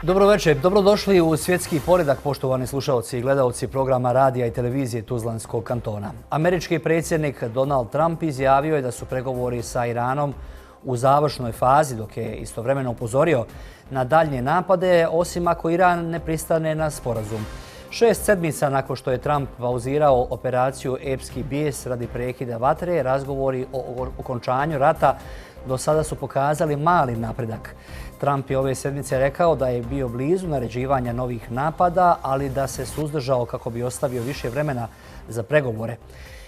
Dobro večer, dobrodošli u Svjetski poredak, poštovani slušalci i gledalci programa radija i televizije Tuzlanskog kantona. Američki predsjednik Donald Trump izjavio je da su pregovori sa Iranom u završnoj fazi, dok je istovremeno upozorio na daljnje napade, osim ako Iran ne pristane na sporazum. 6 sedmica nakon što je Trump pauzirao operaciju Epski bijes radi prekida vatre, razgovori o okončanju rata do sada su pokazali mali napredak. Trump je ove sedmice rekao da je bio blizu naređivanja novih napada, ali da se suzdržao kako bi ostavio više vremena za pregovore.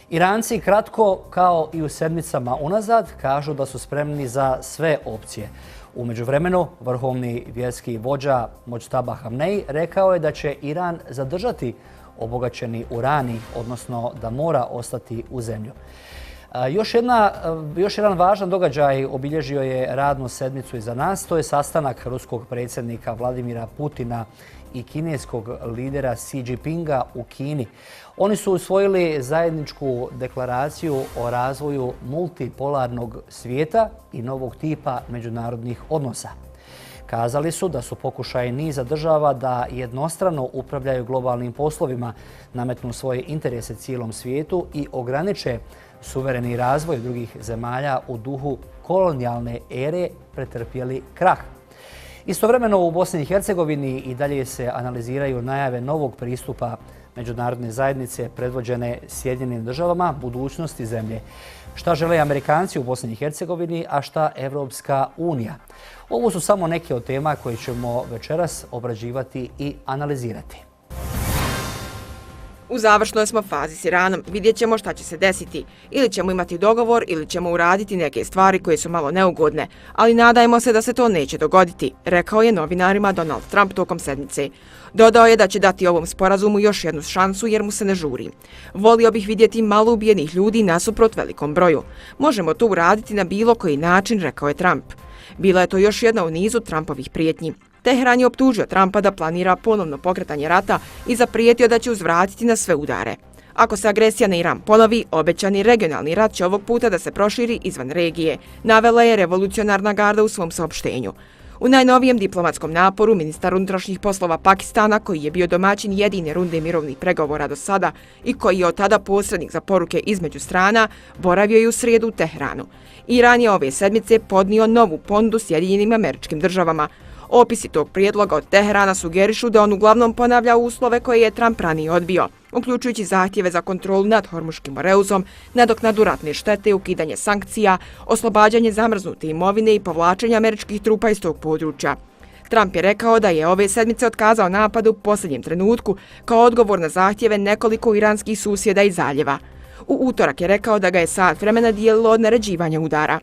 Iranci, kratko kao i u sedmicama unazad, kažu da su spremni za sve opcije. U međuvremenu, vrhovni vjerski vođa Mojtaba Hamnej rekao je da će Iran zadržati obogaćeni urani, odnosno da mora ostati u zemlju. Još jedan važan događaj obilježio je radnu sedmicu iza nas. To je sastanak ruskog predsjednika Vladimira Putina i kineskog lidera Xi Jinpinga u Kini. Oni su usvojili zajedničku deklaraciju o razvoju multipolarnog svijeta i novog tipa međunarodnih odnosa. Kazali su da su pokušaji niza država da jednostrano upravljaju globalnim poslovima, nametnu svoje interese cijelom svijetu i ograniče suvereni razvoj drugih zemalja u duhu kolonijalne ere pretrpjeli krah. Istovremeno u Bosni i Hercegovini i dalje se analiziraju najave novog pristupa međunarodne zajednice predvođene Sjedinjenim državama budućnosti zemlje. Šta žele Amerikanci u Bosni i Hercegovini, a šta Evropska unija? Ovo su samo neke od tema koje ćemo večeras obrađivati i analizirati. U završnoj smo fazi s Iranom. Vidjet ćemo šta će se desiti. Ili ćemo imati dogovor ili ćemo uraditi neke stvari koje su malo neugodne. Ali nadajmo se da se to neće dogoditi, rekao je novinarima Donald Trump tokom sedmice. Dodao je da će dati ovom sporazumu još jednu šansu jer mu se ne žuri. Volio bih vidjeti malo ubijenih ljudi nasuprot velikom broju. Možemo to uraditi na bilo koji način, rekao je Trump. Bila je to još jedna u nizu Trumpovih prijetnji. Teheran je optužio Trumpa da planira ponovno pokretanje rata i zaprijetio da će uzvratiti na sve udare. Ako se agresija na Iran ponovi, obećani regionalni rat će ovog puta da se proširi izvan regije, navela je revolucionarna garda u svom saopštenju. U najnovijem diplomatskom naporu ministar unutrašnjih poslova Pakistana, koji je bio domaćin jedine runde mirovnih pregovora do sada i koji je od tada posrednik za poruke između strana, boravio je u srijedu u Teheranu. Iran je ove sedmice podnio novu ponudu Sjedinjenim Američkim Državama. Opisi tog prijedloga od Teherana sugerišu da on uglavnom ponavlja uslove koje je Trump ranije odbio, uključujući zahtjeve za kontrolu nad Hormuškim moreuzom, nadoknadu ratne štete, ukidanje sankcija, oslobađanje zamrznute imovine i povlačenje američkih trupa iz tog područja. Trump je rekao da je ove sedmice otkazao napad u posljednjem trenutku kao odgovor na zahtjeve nekoliko iranskih susjeda i zaljeva. U utorak je rekao da ga je sat vremena dijelilo od naređivanja udara.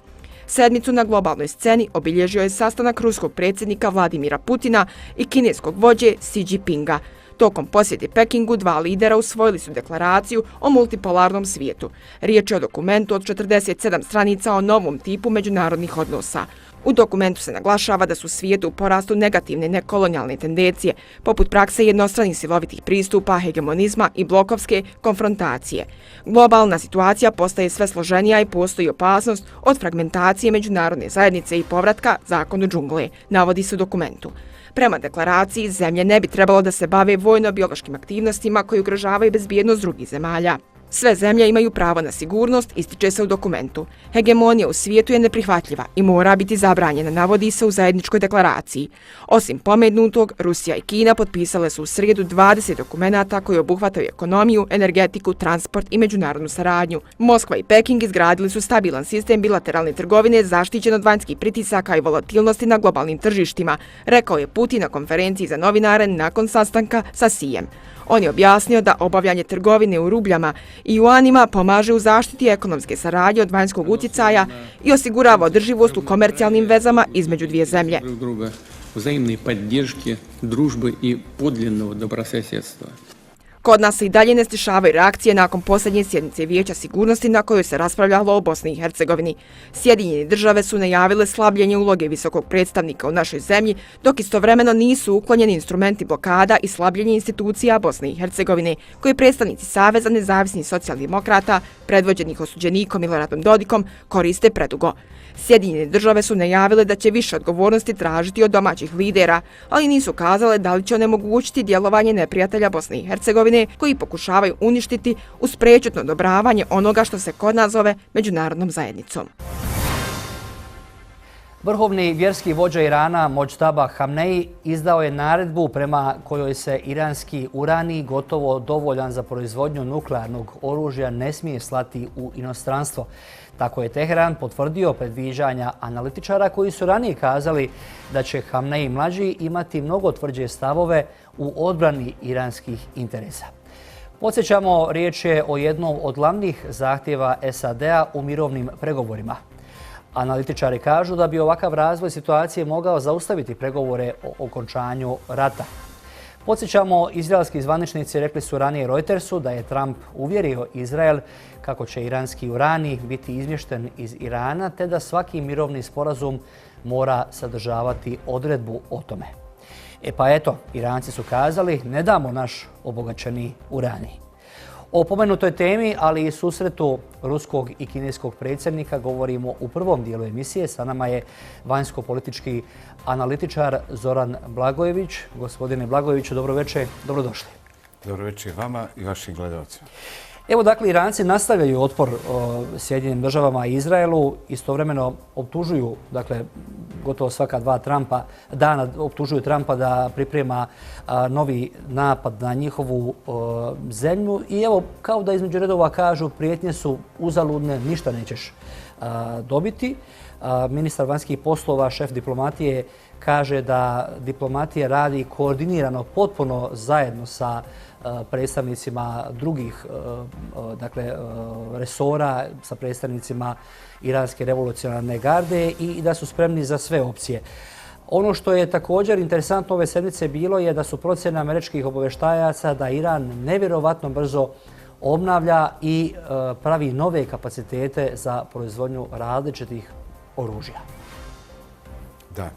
Sedmicu na globalnoj sceni obilježio je sastanak ruskog predsjednika Vladimira Putina i kineskog vođe Xi Jinpinga. Tokom posjete Pekingu dva lidera usvojili su deklaraciju o multipolarnom svijetu. Riječ je o dokumentu od 47 stranica o novom tipu međunarodnih odnosa. U dokumentu se naglašava da su u svijetu u porastu negativne nekolonijalne tendencije, poput prakse jednostranih silovitih pristupa, hegemonizma i blokovske konfrontacije. Globalna situacija postaje sve složenija i postoji opasnost od fragmentacije međunarodne zajednice i povratka zakonu džungle, navodi se u dokumentu. Prema deklaraciji, zemlje ne bi trebalo da se bave vojno-biološkim aktivnostima koji ugrožavaju bezbjednost drugih zemalja. Sve zemlje imaju pravo na sigurnost, ističe se u dokumentu. Hegemonija u svijetu je neprihvatljiva i mora biti zabranjena, navodi se u zajedničkoj deklaraciji. Osim pomenutog, Rusija i Kina potpisale su u srijedu 20 dokumenata koji obuhvataju ekonomiju, energetiku, transport i međunarodnu saradnju. Moskva i Peking izgradili su stabilan sistem bilateralne trgovine zaštićen od vanjskih pritisaka i volatilnosti na globalnim tržištima, rekao je Putin na konferenciji za novinare nakon sastanka sa Xijem. On je objasnio da obavljanje trgovine u rubljama i juanima pomaže u zaštiti ekonomske saradnje od vanjskog utjecaja i osigurava održivost u komercijalnim vezama između dvije zemlje. Kod nas se i dalje ne stišavaju reakcije nakon posljednje sjednice Vijeća sigurnosti na kojoj se raspravljalo o Bosni i Hercegovini. Sjedinjene države su najavile slabljenje uloge visokog predstavnika u našoj zemlji, dok istovremeno nisu uklonjeni instrumenti blokada i slabljenje institucija Bosne i Hercegovine, koje predstavnici Saveza nezavisnih socijaldemokrata, predvođenih osuđenikom Miloradom Dodikom, koriste predugo. Sjedinjene države su najavile da će više odgovornosti tražiti od domaćih lidera, ali nisu kazale da li će onemogućiti djelovanje neprijatelja Bosne i Hercegovine koji pokušavaju uništiti uz prečutno odobravanje onoga što se kod nas zove međunarodnom zajednicom. Vrhovni vjerski vođa Irana Mojtaba Hamneji izdao je naredbu prema kojoj se iranski uranij gotovo dovoljan za proizvodnju nuklearnog oružja ne smije slati u inostranstvo. Tako je Teheran potvrdio predviđanja analitičara koji su ranije kazali da će Hamneji mlađi imati mnogo tvrđe stavove u odbrani iranskih interesa. Podsjećamo, riječ je o jednom od glavnih zahtjeva SAD-a u mirovnim pregovorima. Analitičari kažu da bi ovakav razvoj situacije mogao zaustaviti pregovore o okončanju rata. Podsjećamo, izraelski zvaničnici rekli su ranije Reutersu da je Trump uvjerio Izrael kako će iranski uranij biti izmješten iz Irana, te da svaki mirovni sporazum mora sadržavati odredbu o tome. Pa eto, Iranci su kazali ne damo naš obogaćeni uranij. O pomenutoj temi, ali i susretu ruskog i kineskog predsjednika govorimo u prvom dijelu emisije. Sa nama je vanjsko-politički analitičar Zoran Blagojević. Gospodine Blagojeviću, dobro večer, dobrodošli. Dobro večer vama i vašim gledalcima. Evo, dakle, Iranci nastavljaju otpor Sjedinjenim državama i Izraelu. Istovremeno optužuju, dakle, gotovo svaka dva dana optužuju Trumpa da priprema novi napad na njihovu zemlju. I evo, kao da između redova kažu, prijetnje su uzaludne, ništa nećeš dobiti. Ministar vanjskih poslova, šef diplomatije, kaže da diplomatija radi koordinirano, potpuno zajedno sa predstavnicima drugih resora, sa predstavnicima Iranske revolucionarne garde i da su spremni za sve opcije. Ono što je također interesantno ove sedmice bilo je da su procjene američkih obavještajaca da Iran nevjerovatno brzo obnavlja i pravi nove kapacitete za proizvodnju različitih oružja. Da.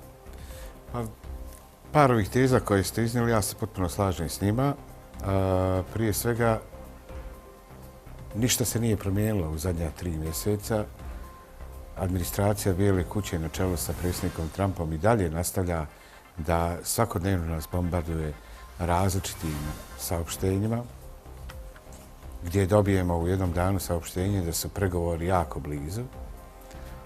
Par ovih teza koje ste iznijeli, ja se potpuno slažem s njima. Prije svega, ništa se nije promijenilo u zadnja 3 mjeseca. Administracija Bijele kuće na čelu sa predsjednikom Trumpom i dalje nastavlja da svakodnevno nas bombarduje različitim saopštenjima, gdje dobijemo u jednom danu saopštenje da su pregovori jako blizu,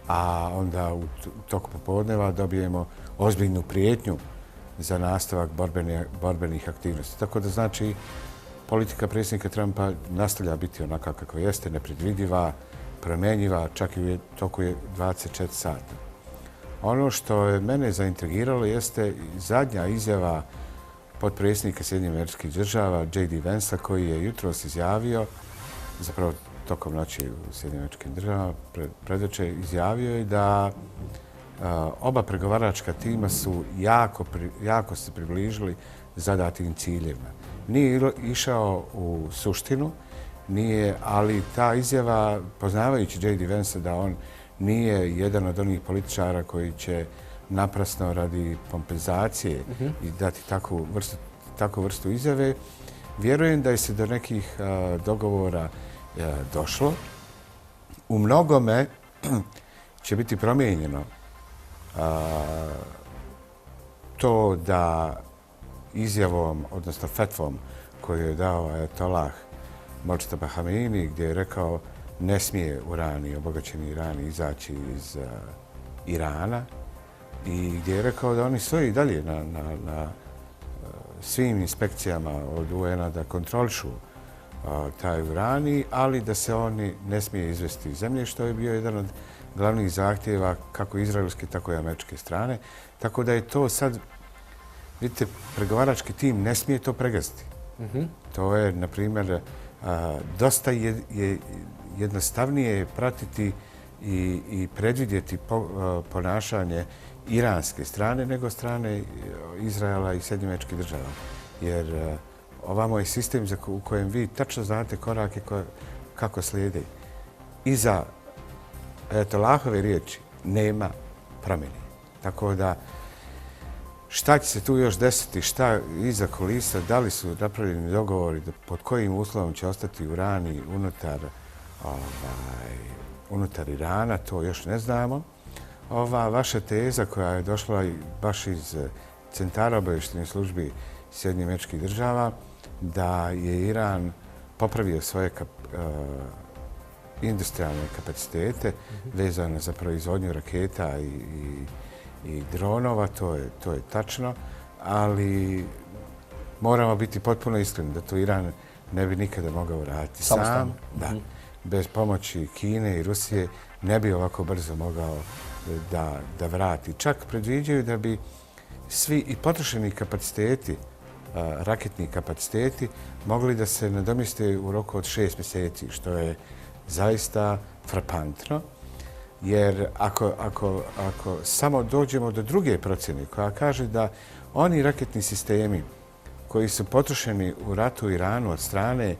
a onda u toku popodneva dobijemo ozbiljnu prijetnju za nastavak borbenih aktivnosti. Tako da znači politika predsjednika Trumpa nastavlja biti onaka kakva jeste, nepredvidiva, promjenjiva, čak i u toku 24 sata. Ono što je mene zaintrigiralo jeste zadnja izjava potpredsjednika Sjedinjenih Američkih Država, J.D. Vansa, koji je jutros izjavio, zapravo tokom noći u Sjedinjenim Američkim Državama, predvečer izjavio je da oba pregovaračka tima su jako se približili zadatim ciljevima. Nije išao u suštinu, ali ta izjava, poznavajući J.D. Vansa da on nije jedan od onih političara koji će naprasno radi kompenzacije i dati takvu vrstu izjave, vjerujem da je se do nekih dogovora došlo. U mnogome će biti promijenjeno to da izjavom, odnosno fetvom koju je dao Ajatolah Mojtaba Hamenei, gdje je rekao ne smije uranij, obogaćeni uranij izaći iz Irana i gdje je rekao da oni stoji i dalje na svim inspekcijama od UN-a da kontrolišu taj uranij, ali da se oni ne smije izvesti iz zemlje, što je bio jedan od glavnih zahtjeva kako izraelske, tako i američke strane. Tako da je to sad, vidite, pregovarački tim ne smije to pregaziti. To je, na primjer, dosta jednostavnije pratiti i predvidjeti ponašanje iranske strane nego strane Izraela i Sjedinjenih Američkih Država. Jer Ovamo je sistem u kojem vi tačno znate korake kako slijede. Iza Ajatolahove riječi nema promjene. Tako da šta će se tu još desiti, šta iza kulisa, da li su napravljeni dogovori, pod kojim uslovom će ostati urani unutar Irana, to još ne znamo. Ova vaša teza koja je došla baš iz centara obavještajnih službi Sjedinjenih Američkih Država, da je Iran popravio svoje industrijalne kapacitete vezane za proizvodnju raketa i dronova, to je tačno, ali moramo biti potpuno iskreni da to Iran ne bi nikada mogao raditi sam. Da, bez pomoći Kine i Rusije ne bi ovako brzo mogao da vrati. Čak predviđaju da bi svi i potrošeni kapaciteti, raketni kapaciteti, mogli da se nadomjeste u roku od 6 mjeseci, što je zaista frapantno. Jer ako samo dođemo do druge procjene koja kaže da oni raketni sistemi koji su potrošeni u ratu u Iranu od strane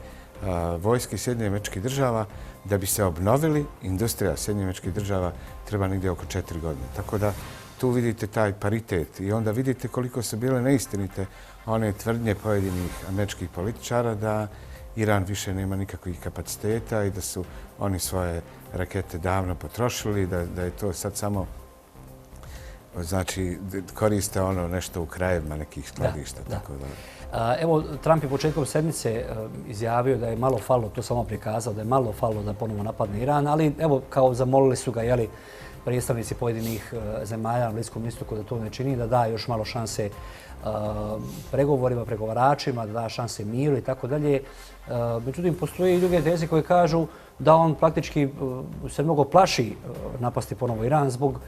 vojske Sjedinjenih Američkih Država, da bi se obnovili, industrija Sjedinjenih Američkih Država treba negdje oko 4 godine. Tako da tu vidite taj paritet i onda vidite koliko su bile neistinite one tvrdnje pojedinih američkih političara da Iran više nema nikakvih kapaciteta i da su oni svoje rakete davno potrošili, da je to sad samo, znači, koriste ono nešto u krajevima nekih skladišta. Tako da. Evo, Trump je početkom sedmice izjavio da je malo falilo, to samo prikazao, da je malo falilo da ponovo napadne Iran, ali evo, kao zamolili su ga, jeli, predstavnici pojedinih zemalja na Bliskom istoku da to ne čini, da da još malo šanse pregovorima, pregovaračima, da da šanse miru i tako dalje. Međutim, postoje i druge teze koje kažu da on praktički se mnogo plaši napasti ponovo Iran zbog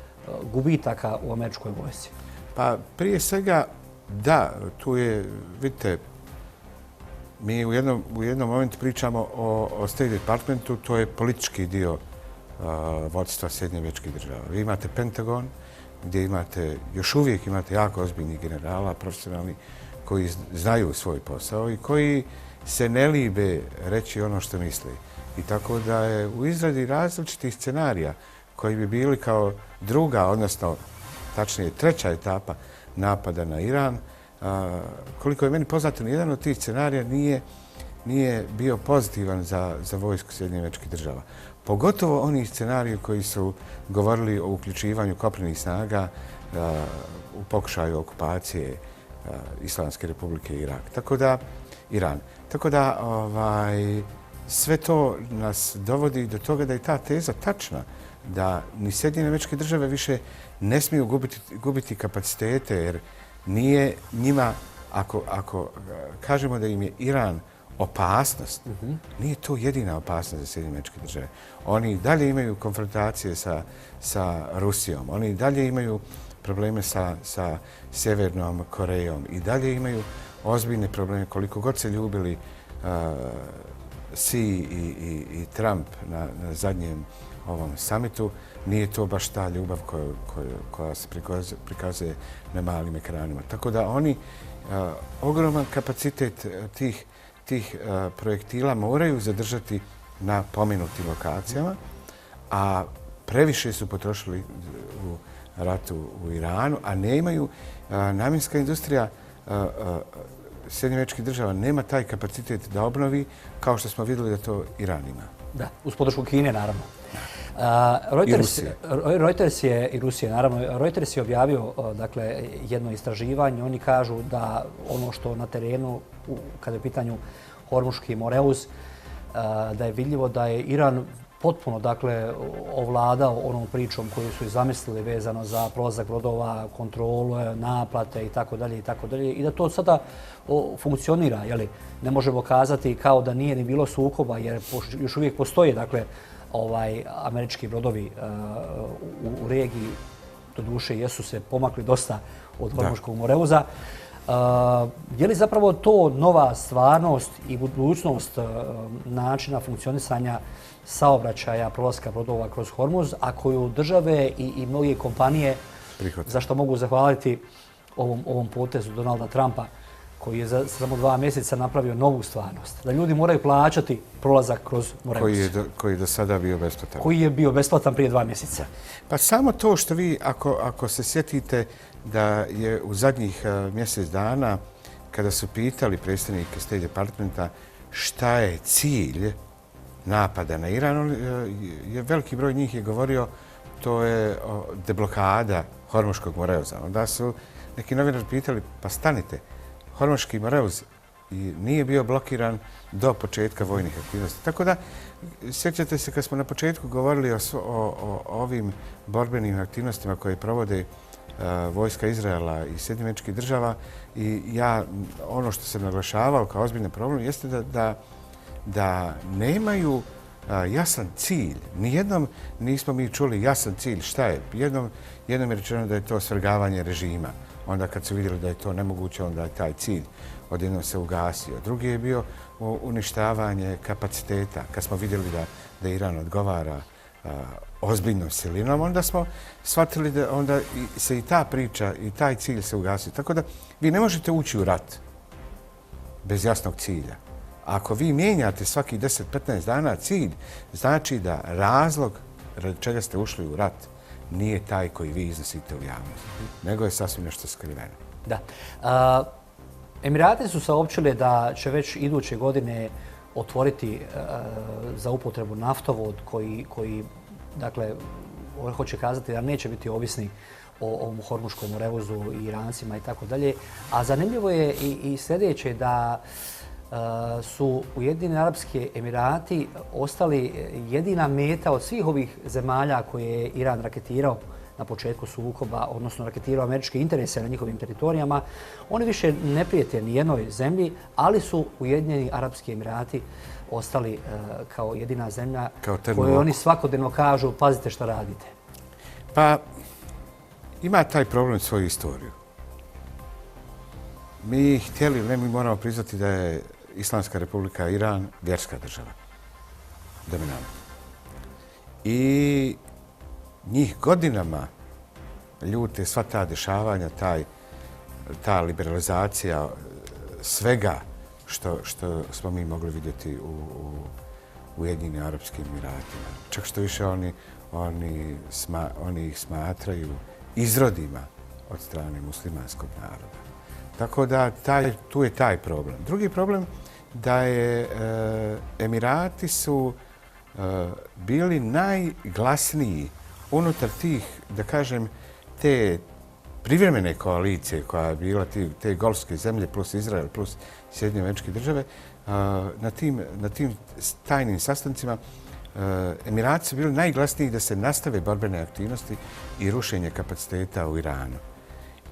gubitaka u američkoj vojsci. Pa prije svega, da, tu je, vidite, mi u jednom momentu pričamo o State Departmentu, to je politički dio vodstva Sjedinjenih Američkih Država. Vi imate Pentagon, gdje još uvijek imate jako ozbiljnih generala, profesionalni, koji znaju svoj posao i koji se ne libe reći ono što misle. I tako da je u izradi različitih scenarija koji bi bili kao druga, odnosno tačnije treća etapa napada na Iran. Koliko je meni poznato, nijedan od tih scenarija nije bio pozitivan za vojsku Sjedinjenih Američkih Država. Pogotovo oni scenariji koji su govorili o uključivanju kopnenih snaga u pokušaju okupacije Islamske Republike Iran. Tako da sve to nas dovodi do toga da je ta teza tačna, da ni Sjedinjene Američke Države više ne smiju gubiti kapacitete, jer nije njima, ako kažemo da im je Iran opasnost, nije to jedina opasnost za Sjedinjene Američke Države. Oni dalje imaju konfrontacije sa Rusijom, oni dalje imaju probleme sa Sjevernom Korejom i dalje imaju ozbiljne probleme. Koliko god se ljubili Xi i Trump na zadnjem ovom samitu, nije to baš ta ljubav koja se prikazuje na malim ekranima. Tako da oni ogroman kapacitet tih projektila moraju zadržati na pomenutim lokacijama, a previše su potrošili u ratu u Iranu, a nemaju namjenska industrija Sjedinjenih Američkih Država nema taj kapacitet da obnovi, kao što smo vidjeli da to Iran ima. Da, uz podršku Kine, naravno. Reuters je i Rusije, naravno. Reuters je objavio jedno istraživanje. Oni kažu da ono što na terenu, kada je u pitanju Hormuški Moreuz, da je vidljivo da je Iran potpuno ovladao onom pričom koju su i zamislili vezano za prolazak brodova, kontrolu, naplate itd. I da to sada funkcionira. Ne možemo kazati kao da nije ni bilo sukoba, jer još uvijek postoje američki brodovi u regiji. Doduše, jesu se pomakli dosta od Hormuškog Moreuza. Je li zapravo to nova stvarnost i budućnost načina funkcionisanja saobraćaja, prolaska brodova kroz Hormuz, a koju države i mnoge kompanije, za što mogu zahvaliti ovom potezu Donalda Trumpa, koji je za samo 2 mjeseca napravio novu stvarnost. Da ljudi moraju plaćati prolazak kroz Moreus. Koji je do sada bio besplatan. Koji je bio besplatan prije 2 mjeseca. Pa samo to što vi, ako se sjetite da je u zadnjih mjesec dana, kada su pitali predstavnike State Departmenta šta je cilj napada na Iran, veliki broj njih je govorio to je deblokada Hormuškog Moreuza. Onda su neki novinari pitali, pa stanite, Hormuški Moreuz nije bio blokiran do početka vojnih aktivnosti. Tako da, sjećate se kad smo na početku govorili o ovim borbenim aktivnostima koje provode vojska Izraela i Sjedinjenih Američkih Država i ja, ono što sam naglašavao kao ozbiljan problem jeste da nemaju jasan cilj. Nijednom nismo mi čuli jasan cilj šta je. Jednom je rečeno da je to svrgavanje režima. Onda kad su vidjeli da je to nemoguće, onda je taj cilj odjednom se ugasio. Drugi je bio uništavanje kapaciteta. Kad smo vidjeli da Iran odgovara ozbiljnom silinom, onda smo shvatili da onda se i ta priča i taj cilj se ugasio. Tako da vi ne možete ući u rat bez jasnog cilja. Ako vi mijenjate svaki 10-15 dana cilj, znači da razlog radi čega ste ušli u rat nije taj koji vi iznosite u javnost, nego je sasvim nešto skriveno. Da. Emirati su saopćili da će već iduće godine otvoriti za upotrebu naftovod koji dakle, hoće kazati da neće biti ovisni o Hormuškom Moreuzu i Irancima i tako dalje. A zanimljivo je i sljedeće da su Ujedinjeni Arapski Emirati ostali jedina meta od svih ovih zemalja koje je Iran raketirao na početku sukoba, odnosno raketirao američke interese na njihovim teritorijama. Oni više ne prijete ni jednoj zemlji, ali su Ujedinjeni Arapski Emirati ostali kao jedina zemlja koju oni svakodnevno kažu pazite šta radite. Pa ima taj problem svoju istoriju. Mi htjeli, ne, mi moramo priznati da je Islamska republika Iran vjerska država. Dominantna. I njih godinama ljute sva ta dešavanja, ta liberalizacija svega što smo mi mogli vidjeti u Ujedinjenim Arapskim Emiratima. Čak što više oni ih smatraju izrodima od strane muslimanskog naroda. Tako da tu je taj problem. Drugi problem da je Emirati su bili najglasniji unutar tih, da kažem, te privremene koalicije koja je bila te golfske zemlje plus Izrael plus Sjedinjene Američke Države, na tim tajnim sastancima Emirati su bili najglasniji da se nastave borbene aktivnosti i rušenje kapaciteta u Iranu.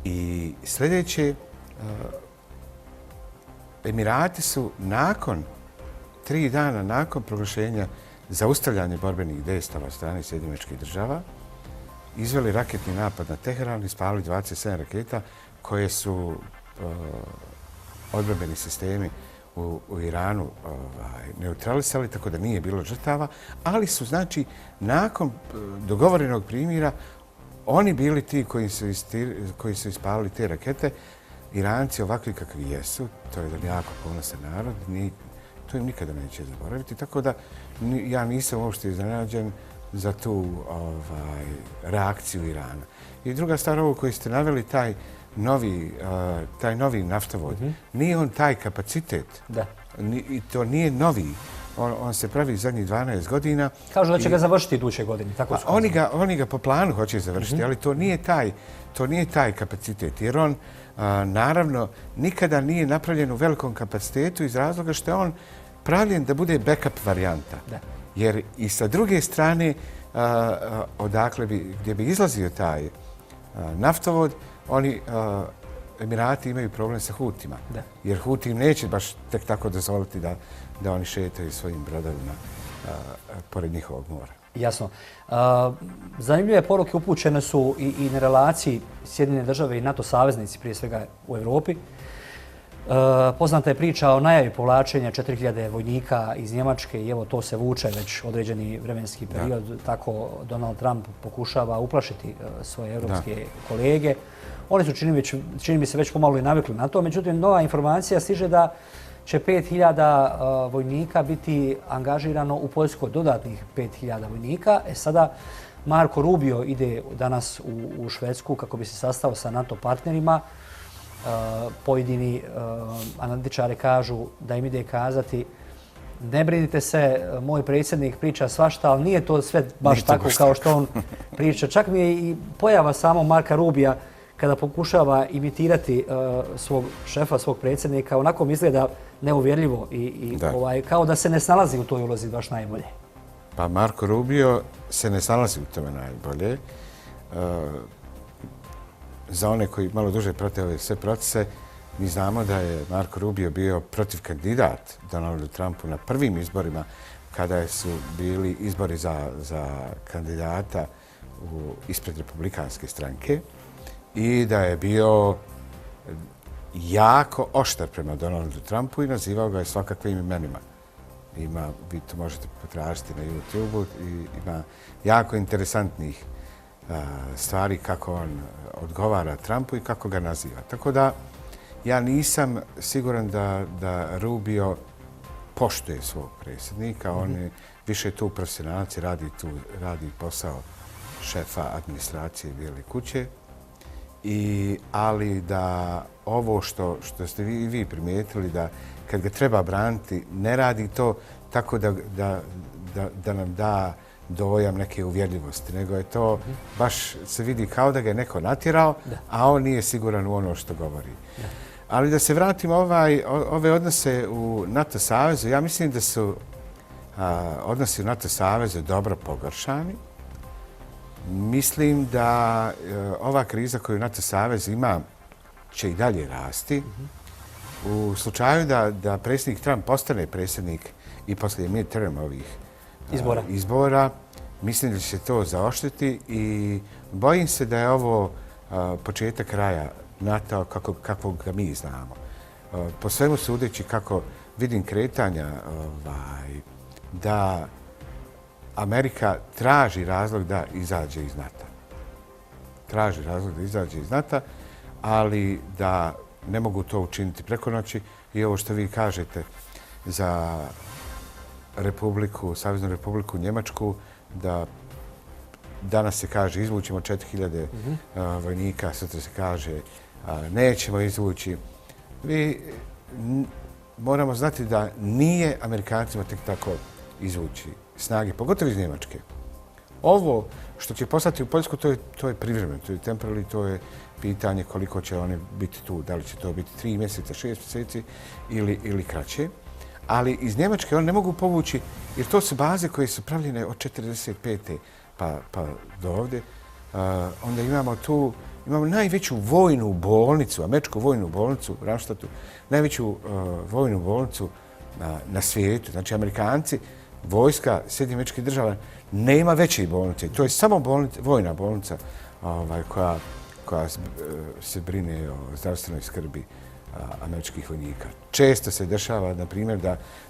I sljedeće, Emirati su 3 dana nakon proglašenja zaustavljanja borbenih dejstava od strane Sjedinjenih Američkih Država izveli raketni napad na Teheran i spalili 27 raketa koje su odbrambeni sistemi u Iranu neutralisali, tako da nije bilo žrtava, ali su, znači, nakon dogovorenog primjera oni bili ti koji su ispalili te rakete. Iranci ovakvi kakvi jesu, to je jedan jako ponosan narod, to im nikada neće zaboraviti, tako da ja nisam uopšte iznenađen za tu reakciju Irana. I druga stvar, ovo koju ste naveli, taj novi naftovod, nije on taj kapacitet. Da. I to nije novi. On se pravi zadnjih 12 godina. Kažu da će ga završiti iduće godine. Tako su oni ga po planu hoće završiti, ali to nije taj kapacitet. Jer on, naravno, nikada nije napravljen u velikom kapacitetu iz razloga što je on pravljen da bude backup varijanta. Da. Jer i sa druge strane, odakle gdje bi izlazio taj naftovod, Emirati imaju problem sa Hutima. Da. Jer Huti im neće baš tek tako dozvoliti da oni šetaju svojim brodovima pored njihovog mora. Jasno. Zanimljive poruke upućene su i na relaciji Sjedinjene Države i NATO saveznici, prije svega u Europi. Poznata je priča o najavi povlačenja 4000 vojnika iz Njemačke i evo to se vuče već određeni vremenski period. Tako Donald Trump pokušava uplašiti svoje evropske kolege. Oni su, čini mi se, već pomalo i navikli na to. Međutim, nova informacija stiže da će 5000 vojnika biti angažirano u Poljskoj, dodatnih 5000 vojnika. Sada Marko Rubio ide danas u Švedsku kako bi se sastao sa NATO partnerima. Pojedini analitičari kažu da im ide kazati ne brinite se, moj predsjednik priča svašta, ali nije to sve baš tako kao što on priča. Čak mi je i pojava samo Marka Rubija kada pokušava imitirati svog šefa, svog predsjednika, onako mi izgleda neuvjerljivo i kao da se ne snalazi u toj ulozi baš najbolje. Pa Marko Rubio se ne snalazi u tome najbolje. Za one koji malo duže prate ove sve procese, mi znamo da je Marko Rubio bio protiv kandidat Donaldu Trumpu na prvim izborima kada su bili izbori za kandidata ispred Republikanske stranke i da je bio jako oštar prema Donaldu Trumpu i nazivao ga je svakakvim imenima. Vi to možete potražiti na YouTube-u i ima jako interesantnih stvari kako on odgovara Trumpu i kako ga naziva. Tako da ja nisam siguran da Rubio poštuje svog predsjednika. On je više tu profesionalac i radi posao šefa administracije Bijele kuće. Ali da ovo što ste vi primijetili, da kad ga treba braniti, ne radi to tako da nam da dojam neke uvjerljivosti, nego je to baš se vidi kao da ga je neko natjerao, a on nije siguran u ono što govori. Ali da se vratimo ove odnose u NATO savezu, ja mislim da su odnosi u NATO savezu dobro pogoršani. Mislim da ova kriza koju NATO savez ima će i dalje rasti. U slučaju da predsjednik Trump postane predsjednik i poslije midterm ovih izbora, mislim da će se to zaoštriti i bojim se da je ovo početak kraja NATO kakvog ga mi znamo. Po svemu sudeći kako vidim kretanja da Amerika traži razlog da izađe iz NATO. Traži razlog da izađe iz NATO, ali da ne mogu to učiniti preko noći i ovo što vi kažete za Saveznu Republiku Njemačku, da danas se kaže izvućemo 4000 vojnika, sutra se kaže nećemo izvući. Moramo znati da nije Amerikancima tek tako izvući snage, pogotovo iz Njemačke. Ovo što će poslati u Poljsku, to je privremeno, to je temporalno, to je pitanje koliko će one biti tu, da li će to biti 3 mjeseca, 6 mjeseci ili kraće. Ali iz Njemačke oni ne mogu povući, jer to su baze koje su pravljene od 45. pa do ovdje. Onda imamo najveću vojnu bolnicu, američku vojnu bolnicu u Ramštatu, najveću vojnu bolnicu na svijetu. Znači, Amerikanci, vojska Sjedinjenih Američkih Država nema veće bolnice. To je samo vojna bolnica koja se brine o zdravstvenoj skrbi američkih vojnika. Često se dešava, na primjer,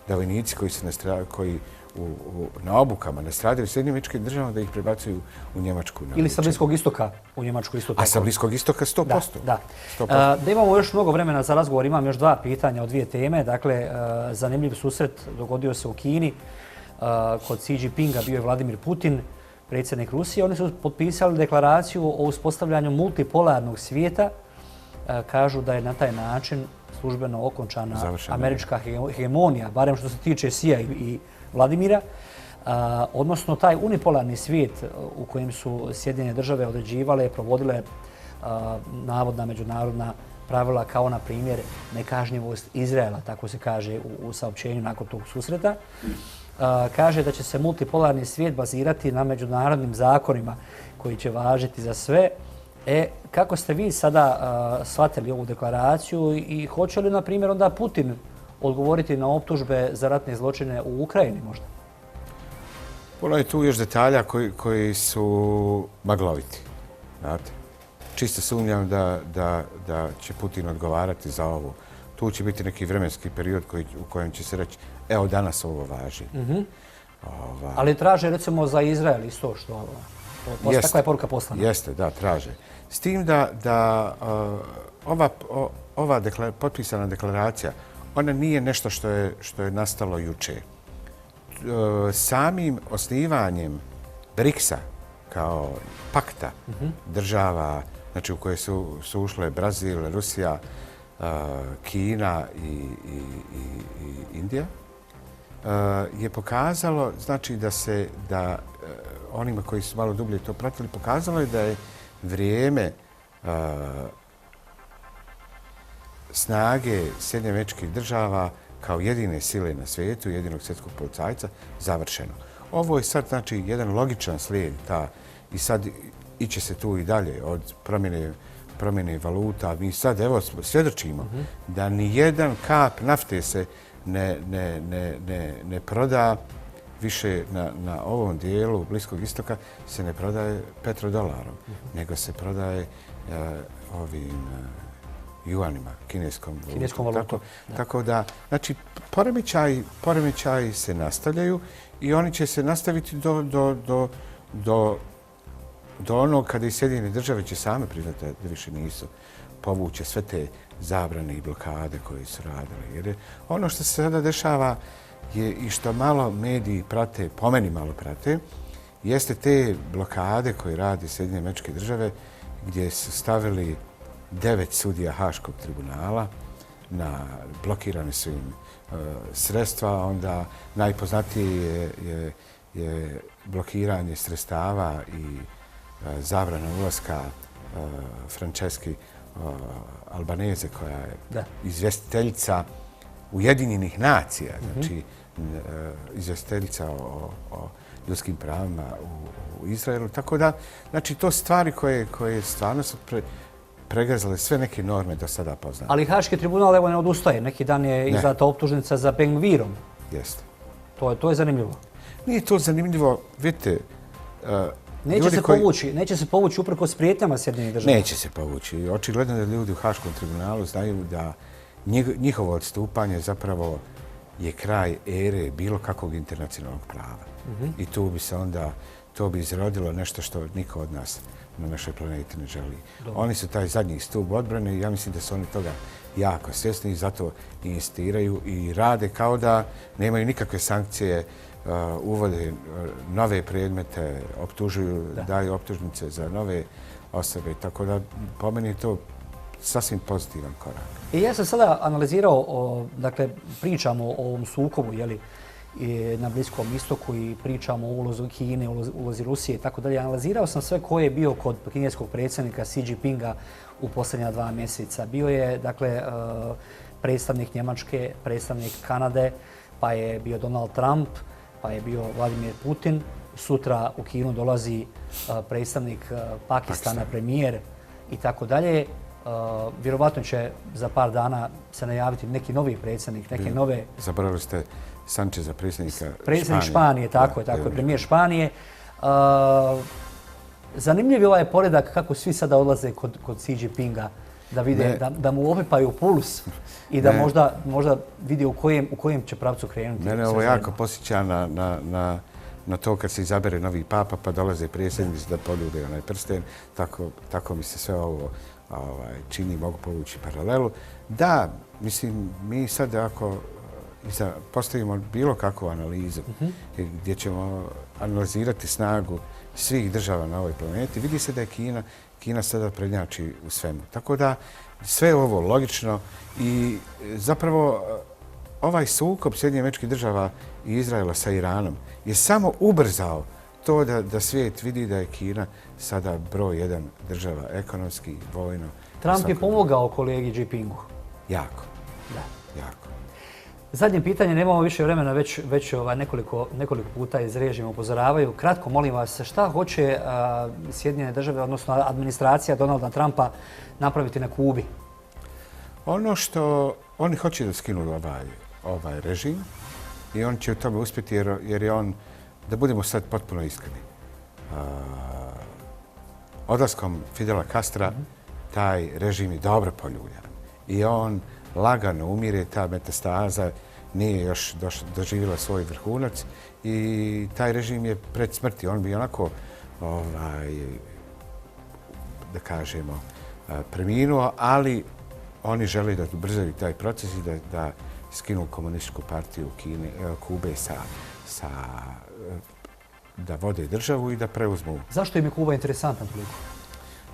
da vojnici koji na obukama nastradaju u Sjedinjenim Američkim Državama da ih prebacuju u Njemačku. Ili sa Bliskog istoka u Njemačku isto tako. A sa Bliskog istoka 100%. Da. Da imamo još mnogo vremena za razgovor, imam još 2 pitanja o 2 teme. Dakle, zanimljiv susret dogodio se u Kini. Kod Xi Jinpinga bio je Vladimir Putin, predsjednik Rusije. Oni su potpisali deklaraciju o uspostavljanju multipolarnog svijeta. Kažu da je na taj način službeno okončana američka hegemonija, barem što se tiče Xija i Vladimira. Odnosno, taj unipolarni svijet u kojem su Sjedinjene Države određivale, provodile navodna međunarodna pravila kao, na primjer, nekažnjivost Izraela, tako se kaže u saopćenju nakon tog susreta. Kaže da će se multipolarni svijet bazirati na međunarodnim zakonima koji će važiti za sve. Kako ste vi sada shvatili ovu deklaraciju i hoće li, na primjer, onda Putin odgovoriti na optužbe za ratne zločine u Ukrajini možda? Puno je tu još detalja koji su magloviti. Znate, čisto sumnjam da će Putin odgovarati za ovo. tu će biti neki vremenski period u kojem će se reći evo danas ovo važi. Ali traže recimo za Izrael isto što... Takva je poruka poslana. Jeste, da, traže. S tim da ova potpisana deklaracija, ona nije nešto što je nastalo juče. Samim osnivanjem BRICS-a kao pakta država, znači u koje su ušle Brazil, Rusija, Kina i Indija, je pokazalo, znači da onima koji su malo dublje to pratili, pokazalo je da je vrijeme snage Sjedinjenih Američkih Država kao jedine sile na svijetu, jedinog svjetskog policajca, završeno. Ovo je sad znači jedan logičan slijed i sad iće se tu i dalje od promjene valuta. Mi sad evo svjedočimo da ni jedan kap nafte se ne proda više na ovom dijelu Bliskog istoka se ne prodaje petrodolarom, nego se prodaje ovim juanima, kineskom valutom. Tako da, znači, poremećaji se nastavljaju i oni će se nastaviti do onog kada i Sjedinjene Države će same priznati da više nisu povuće sve te zabrane i blokade koje su radili. Jer ono što se sada dešava je i što malo mediji prate, po meni malo prate, jeste te blokade koje radi Sjedinjene Američke Države gdje su stavili 9 sudija Haškog tribunala, blokirane su im sredstva, onda najpoznatije je blokiranje sredstava i zabrana ulaska Franceski Albaneze, koja je izvjestiteljica Ujedinjenih nacija, znači izvjestiteljica o ljudskim pravima u Izraelu. Tako da, znači, to stvari koje stvarno su pregazale sve neke norme do sada poznate. Ali Haški tribunal evo ne odustaje. Neki dan je izdata optužnica za Ben-Gvirom. Jeste. To je zanimljivo. Nije to zanimljivo, vidite... Neće se povući uprkos prijetnjama Sjedinjenih Država. Neće se povući. Očigledno da ljudi u Haškom tribunalu znaju da njihovo odstupanje zapravo je kraj ere bilo kakvog internacionalnog prava. I tu bi se onda, to bi izrodilo nešto što niko od nas na našoj planeti ne želi. Oni su taj zadnji stup odbrane i ja mislim da su oni toga jako svjesni i zato insistiraju i rade kao da nemaju nikakve sankcije, uvode nove predmete, optužuju, daju optužnice za nove osobe. Tako da po meni je to sasvim pozitivan korak. I ja sam sada analizirao, dakle, pričamo o ovom sukobu, na Bliskom istoku i pričamo o ulozi Kine, ulozi Rusije i tako dalje. Analizirao sam sve ko je bio kod kineskog predsjednika Xi Jinpinga u posljednja 2 mjeseca. Bio je, dakle, predstavnik Njemačke, predstavnik Kanade, pa je bio Donald Trump, pa je bio Vladimir Putin. Sutra u Kinu dolazi predstavnik Pakistana, premijer i tako dalje. Vjerovatno će za par dana se najaviti neki novi predsjednik, neke nove... Zaboravili ste Sancheza, predsjednika Predsjednik Španije, tako je, premijer Španije. Zanimljiv je ovaj poredak kako svi sada odlaze kod Xi Jinpinga, da vide, da mu opipaju puls i da možda vidi u kojem će pravcu krenuti. Mene ovo jako posjeća na to kad se izabere novi papa pa dolaze predsjednici da poljude onaj prsten. Tako mi se sve ovo čini, mogu povući paralelu. Da, mislim, mi sad ako postavimo bilo kakvu analizu gdje ćemo analizirati snagu svih država na ovoj planeti, vidi se da je Kina sada prednjači u svemu. Tako da sve je ovo logično i zapravo ovaj sukob Sjedinjenih Američkih Država i Izraela sa Iranom je samo ubrzao to da svijet vidi da je Kina sada broj 1 država ekonomski, vojno. Trump je pomogao kolegi Jinpingu. Jako. Da. Jako. Zadnje pitanje, nemamo više vremena, već nekoliko puta iz režima upozoravaju. Kratko, molim vas, šta hoće Sjedinjene Države, odnosno administracija Donalda Trumpa napraviti na Kubi? Ono što oni hoće da skinu ovaj režim i on će u tome uspjeti jer je on, da budemo sad potpuno iskreni, odlaskom Fidela Castra taj režim je dobro poljuljan i on lagano umire, ta metastaza nije još doživjela svoj vrhunac i taj režim je pred smrti. On bi onako, da kažemo, preminuo, ali oni žele da ubrzaju taj proces i da skinu komunističku partiju Kube da vode državu i da preuzmu. Zašto im je Kuba interesantna toliko?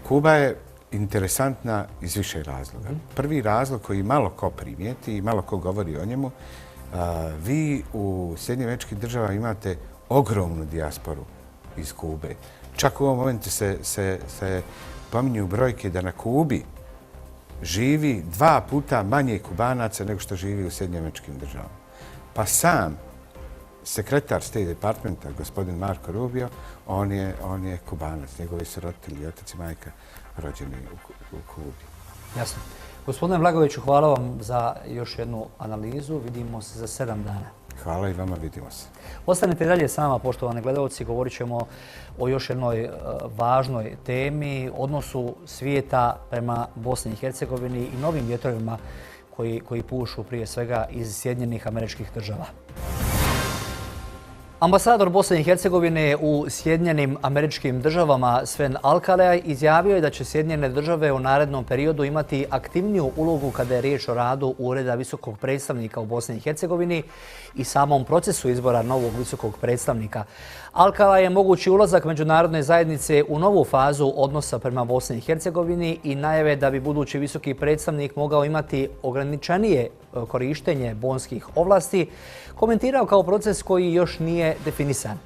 Kuba je interesantna iz više razloga. Prvi razlog koji malo ko primijeti i malo ko govori o njemu, vi u Sjedinjenim Američkim Državama imate ogromnu dijasporu iz Kube. Čak u ovom momentu se pominju brojke da na Kubi živi 2 puta manje Kubanaca nego što živi u Sjedinjenim Američkim Državama. Pa sam sekretar State Departmenta, gospodin Marco Rubio, on je Kubanac. Njegovi su roditelji, otac i majka, rođeni u Kubi. Jasno. Gospodine Blagojeviću, hvala vam za još jednu analizu. Vidimo se za 7 dana. Hvala i vama, vidimo se. Ostanite dalje s nama, poštovani gledalci. Govorit ćemo o još jednoj važnoj temi, odnosu svijeta prema Bosni i Hercegovini i novim vjetrovima koji pušu prije svega iz Sjedinjenih Američkih Država. Ambasador Bosne i Hercegovine u Sjedinjenim Američkim Državama Sven Alkalaj izjavio je da će Sjedinjene Države u narednom periodu imati aktivniju ulogu kada je riječ o radu Ureda visokog predstavnika u Bosni i Hercegovini i samom procesu izbora novog visokog predstavnika. Alkalaj je mogući ulazak međunarodne zajednice u novu fazu odnosa prema Bosni i Hercegovini i najave da bi budući visoki predstavnik mogao imati ograničenije korištenje bonskih ovlasti, komentirao kao proces koji još nije definisan.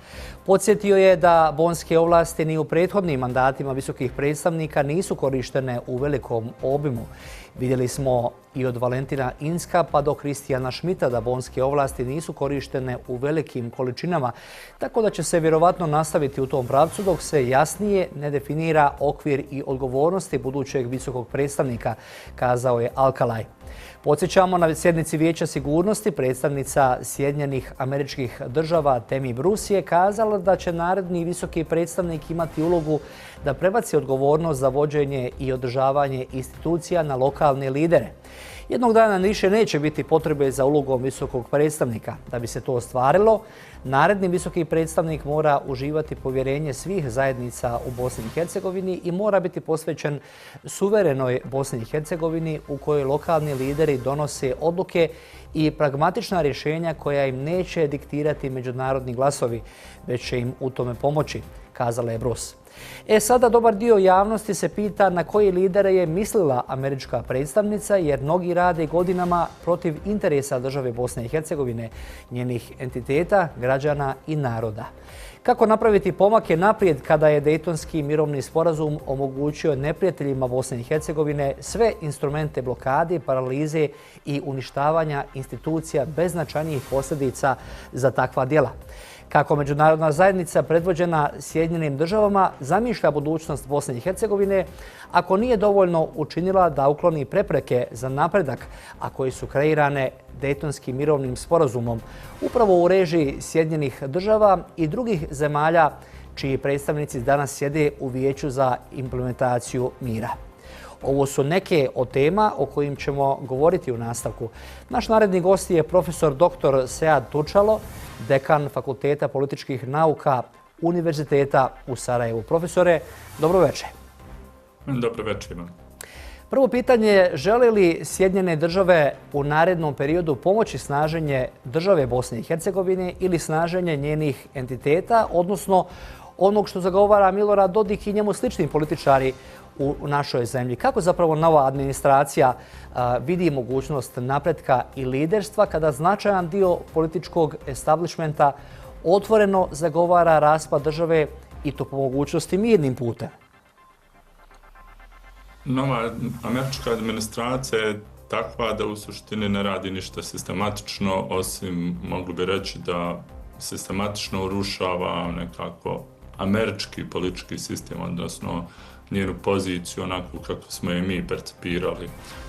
Podsjetio je da bonske ovlasti ni u prethodnim mandatima visokih predstavnika nisu korištene u velikom obimu. Vidjeli smo i od Valentina Inska pa do Kristijana Šmita da bonske ovlasti nisu korištene u velikim količinama, tako da će se vjerovatno nastaviti u tom pravcu dok se jasnije ne definira okvir i odgovornosti budućeg visokog predstavnika, kazao je Alkalaj. Podsjećamo, na sjednici Vijeća sigurnosti predstavnica Sjedinjenih Američkih Država Temi Bruce je kazala da će naredni visoki predstavnik imati ulogu da prebaci odgovornost za vođenje i održavanje institucija na lokalne lidere. Jednog dana više neće biti potrebe za ulogom visokog predstavnika. Da bi se to ostvarilo, naredni visoki predstavnik mora uživati povjerenje svih zajednica u Bosni i Hercegovini i mora biti posvećen suverenoj Bosni i Hercegovini u kojoj lokalni lideri donose odluke i pragmatična rješenja koja im neće diktirati međunarodni glasovi, već će im u tome pomoći, kazala je Bruce. Sada dobar dio javnosti se pita na koje lidere je mislila američka predstavnica, jer mnogi rade godinama protiv interesa države Bosne i Hercegovine, njenih entiteta, građana i naroda. Kako napraviti pomake naprijed kada je Dejtonski mirovni sporazum omogućio neprijateljima Bosne i Hercegovine sve instrumente blokade, paralize i uništavanja institucija bez značajnijih posljedica za takva djela? Kako međunarodna zajednica predvođena Sjedinjenim Državama zamišlja budućnost Bosne i Hercegovine ako nije dovoljno učinila da ukloni prepreke za napredak, a koje su kreirane Dejtonskim mirovnim sporazumom upravo u režiji Sjedinjenih Država i drugih zemalja čiji predstavnici danas sjede u Vijeću za implementaciju mira. Ovo su neke od tema o kojim ćemo govoriti u nastavku. Naš naredni gost je profesor dr. Sead Turčalo, dekan Fakulteta političkih nauka Univerziteta u Sarajevu. Profesore, dobro večer. Dobro večer. Prvo pitanje je, žele li Sjedinjene Države u narednom periodu pomoći snaženje države Bosne i Hercegovine ili snaženje njenih entiteta, odnosno onog što zagovara Milorad Dodik i njemu slični političari u našoj zemlji? Kako zapravo nova administracija vidi mogućnost napretka i liderstva kada značajan dio političkog establishmenta otvoreno zagovara raspad države i to po mogućnosti mirnim putem? Nova američka administracija je takva da u suštini ne radi ništa sistematično, osim, mogli bi reći, da sistematično urušava nekako američki politički sistem, odnosno njenu poziciju onako kako smo je mi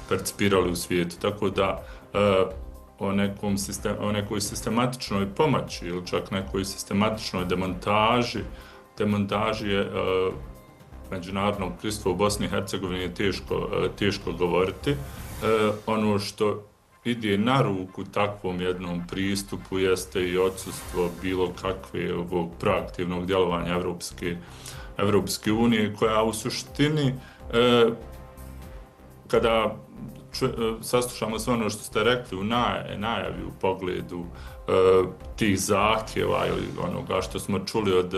percipirali u svijetu. Tako da o nekoj sistematičnoj pomoći ili čak nekoj sistematičnoj demontaži je međunarodnog pristupa u Bosni i Hercegovini je teško govoriti. ono što ide na ruku takvom jednom pristupu jeste i odsustvo bilo kakve ovog proaktivnog djelovanja Evropske unije, koja u suštini, kada saslušamo sve ono što ste rekli u najavi u pogledu tih zahtjeva ili onoga što smo čuli od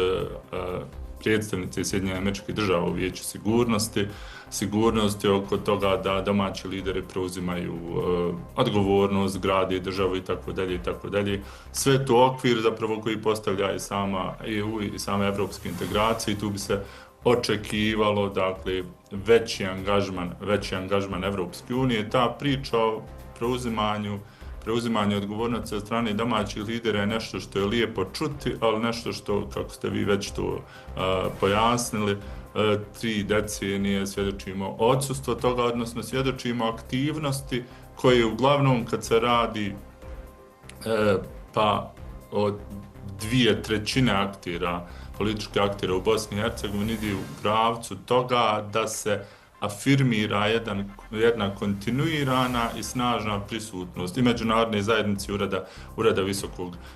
predstavnice Sjedinjenih Američkih Država u Vijeću sigurnosti oko toga da domaći lideri preuzimaju odgovornost, grade državu i tako dalje. Sve to okvir zapravo koji postavlja i sama EU i same evropske integracije, i tu bi se očekivalo, dakle, veći angažman Evropske unije. Ta priča o preuzimanje odgovornosti od strane domaćih lidera je nešto što je lijepo čuti, ali nešto što, kako ste vi već to pojasnili, 3 decenije svjedočimo odsustvo toga, odnosno svjedočimo aktivnosti koje uglavnom kad se radi pa od 2/3 aktera, političkih aktera u Bosni i Hercegovini ide u pravcu toga da se afirmira jedna kontinuirana i snažna prisutnost i međunarodne zajednice ureda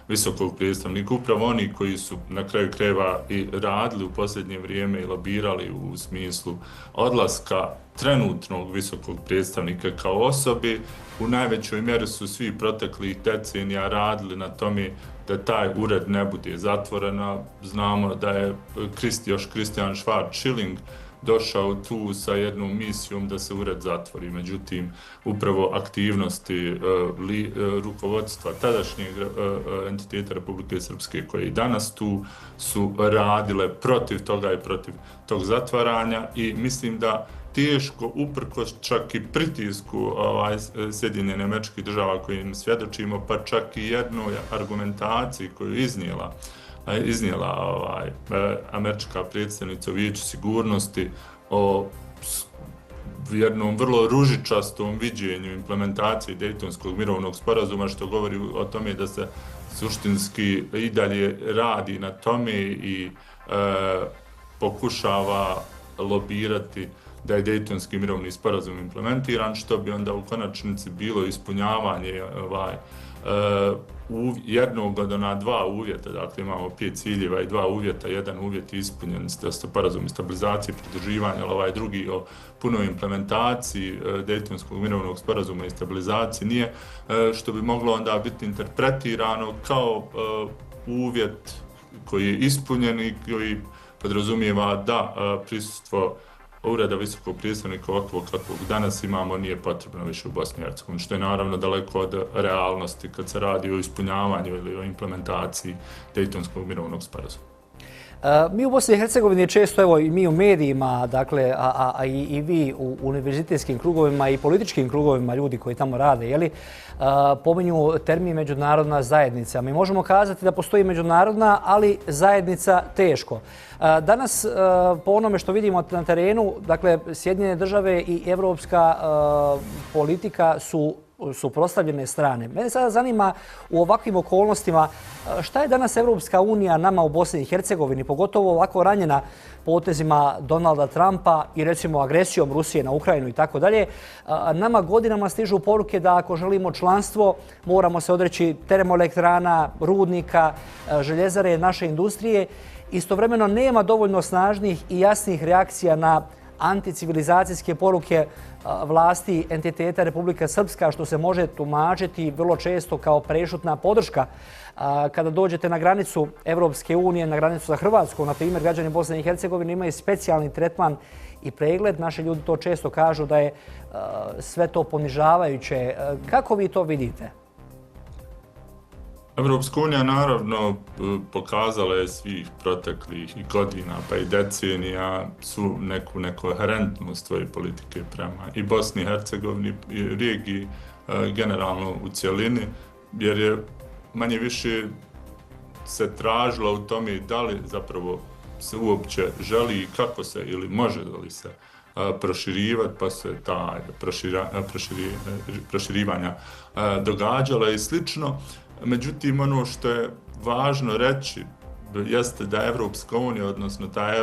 visokog predstavnika. Upravo oni koji su na kraju krajeva i radili u posljednje vrijeme i lobirali u smislu odlaska trenutnog visokog predstavnika kao osobe, u najvećoj mjeri su svi proteklih decenija radili na tome da taj ured ne bude zatvoren. Znamo da je još Christian Schwarz-Schilling došao tu sa jednom misijom da se ured zatvori. Međutim, upravo aktivnosti rukovodstva tadašnjeg entiteta Republike Srpske, koje i danas tu, su radile protiv toga i protiv tog zatvaranja, i mislim da teško, uprkos čak i pritisku Sjedinjenih Američkih Država kojim svjedočimo, pa čak i jednoj argumentaciji koju iznijela američka predstavnica u Vijeću sigurnosti o jednom vrlo ružičastom viđenju implementacije Dejtonskog mirovnog sporazuma, što govori o tome da se suštinski i dalje radi na tome i pokušava lobirati da je Dejtonski mirovni sporazum implementiran, što bi onda u konačnici bilo ispunjavanje jednog od ona 2 uvjeta. Dakle, imamo 5 ciljeva i 2 uvjeta. Jedan uvjet je ispunjen, sporazum i stabilizacije i pridruživanja, ali ovaj drugi o punoj implementaciji Dejtonskog mirovnog sporazuma i stabilizacije nije, što bi moglo onda biti interpretirano kao uvjet koji je ispunjen i koji podrazumijeva da prisustvo ureda visokog predstavnika ovakvog kakvog danas imamo nije potrebno više u Bosni i Hercegovini, što je naravno daleko od realnosti kad se radi o ispunjavanju ili o implementaciji Dejtonskog mirovnog sporazuma. Mi u Bosni i Hercegovini često, evo i mi u medijima, dakle, a i vi u univerzitetskim krugovima i političkim krugovima, ljudi koji tamo rade, pominju termin međunarodna zajednica. Mi možemo kazati da postoji međunarodna, ali zajednica teško. Danas, po onome što vidimo na terenu, dakle, Sjedinjene Države i evropska politika su suprotstavljene strane. Mene sada zanima u ovakvim okolnostima šta je danas Evropska unija nama u Bosni i Hercegovini, pogotovo ovako ranjena potezima Donalda Trumpa i recimo agresijom Rusije na Ukrajinu i tako dalje. Nama godinama stižu poruke da ako želimo članstvo moramo se odreći termoelektrana, rudnika, željezare, naše industrije. Istovremeno nema dovoljno snažnih i jasnih reakcija na anticivilizacijske poruke vlasti entiteta Republika Srpska, što se može tumačiti vrlo često kao prešutna podrška. Kada dođete na granicu Evropske unije, na granicu sa Hrvatskom, na primjer, građani Bosne i Hercegovine imaju specijalni tretman i pregled. Naši ljudi to često kažu da je sve to ponižavajuće. Kako vi to vidite? Evropska unija naravno pokazala je svih proteklih i godina pa i decenija su neku nekoherentnost svoje politike prema i Bosni i Hercegovini i regiji generalno u cjelini, jer je manje više se tražilo u tome da li zapravo se uopće želi i kako se ili može li se proširivati, pa se ta proširivanja događala i slično. Međutim, ono što je važno reći jeste da Evropska unija, odnosno taj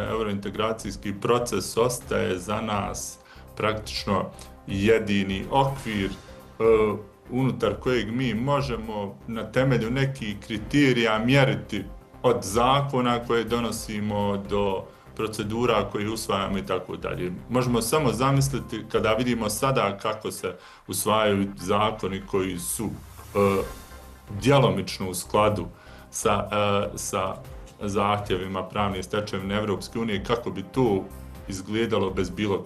eurointegracijski proces ostaje za nas praktično jedini okvir unutar kojeg mi možemo na temelju nekih kriterija mjeriti od zakona koje donosimo do procedura koje usvajamo i tako dalje. Možemo samo zamisliti kada vidimo sada kako se usvajaju zakoni koji su djelomično u skladu sa zahtjevima pravne stečevine Evropske unije, kako bi to izgledalo bez bilo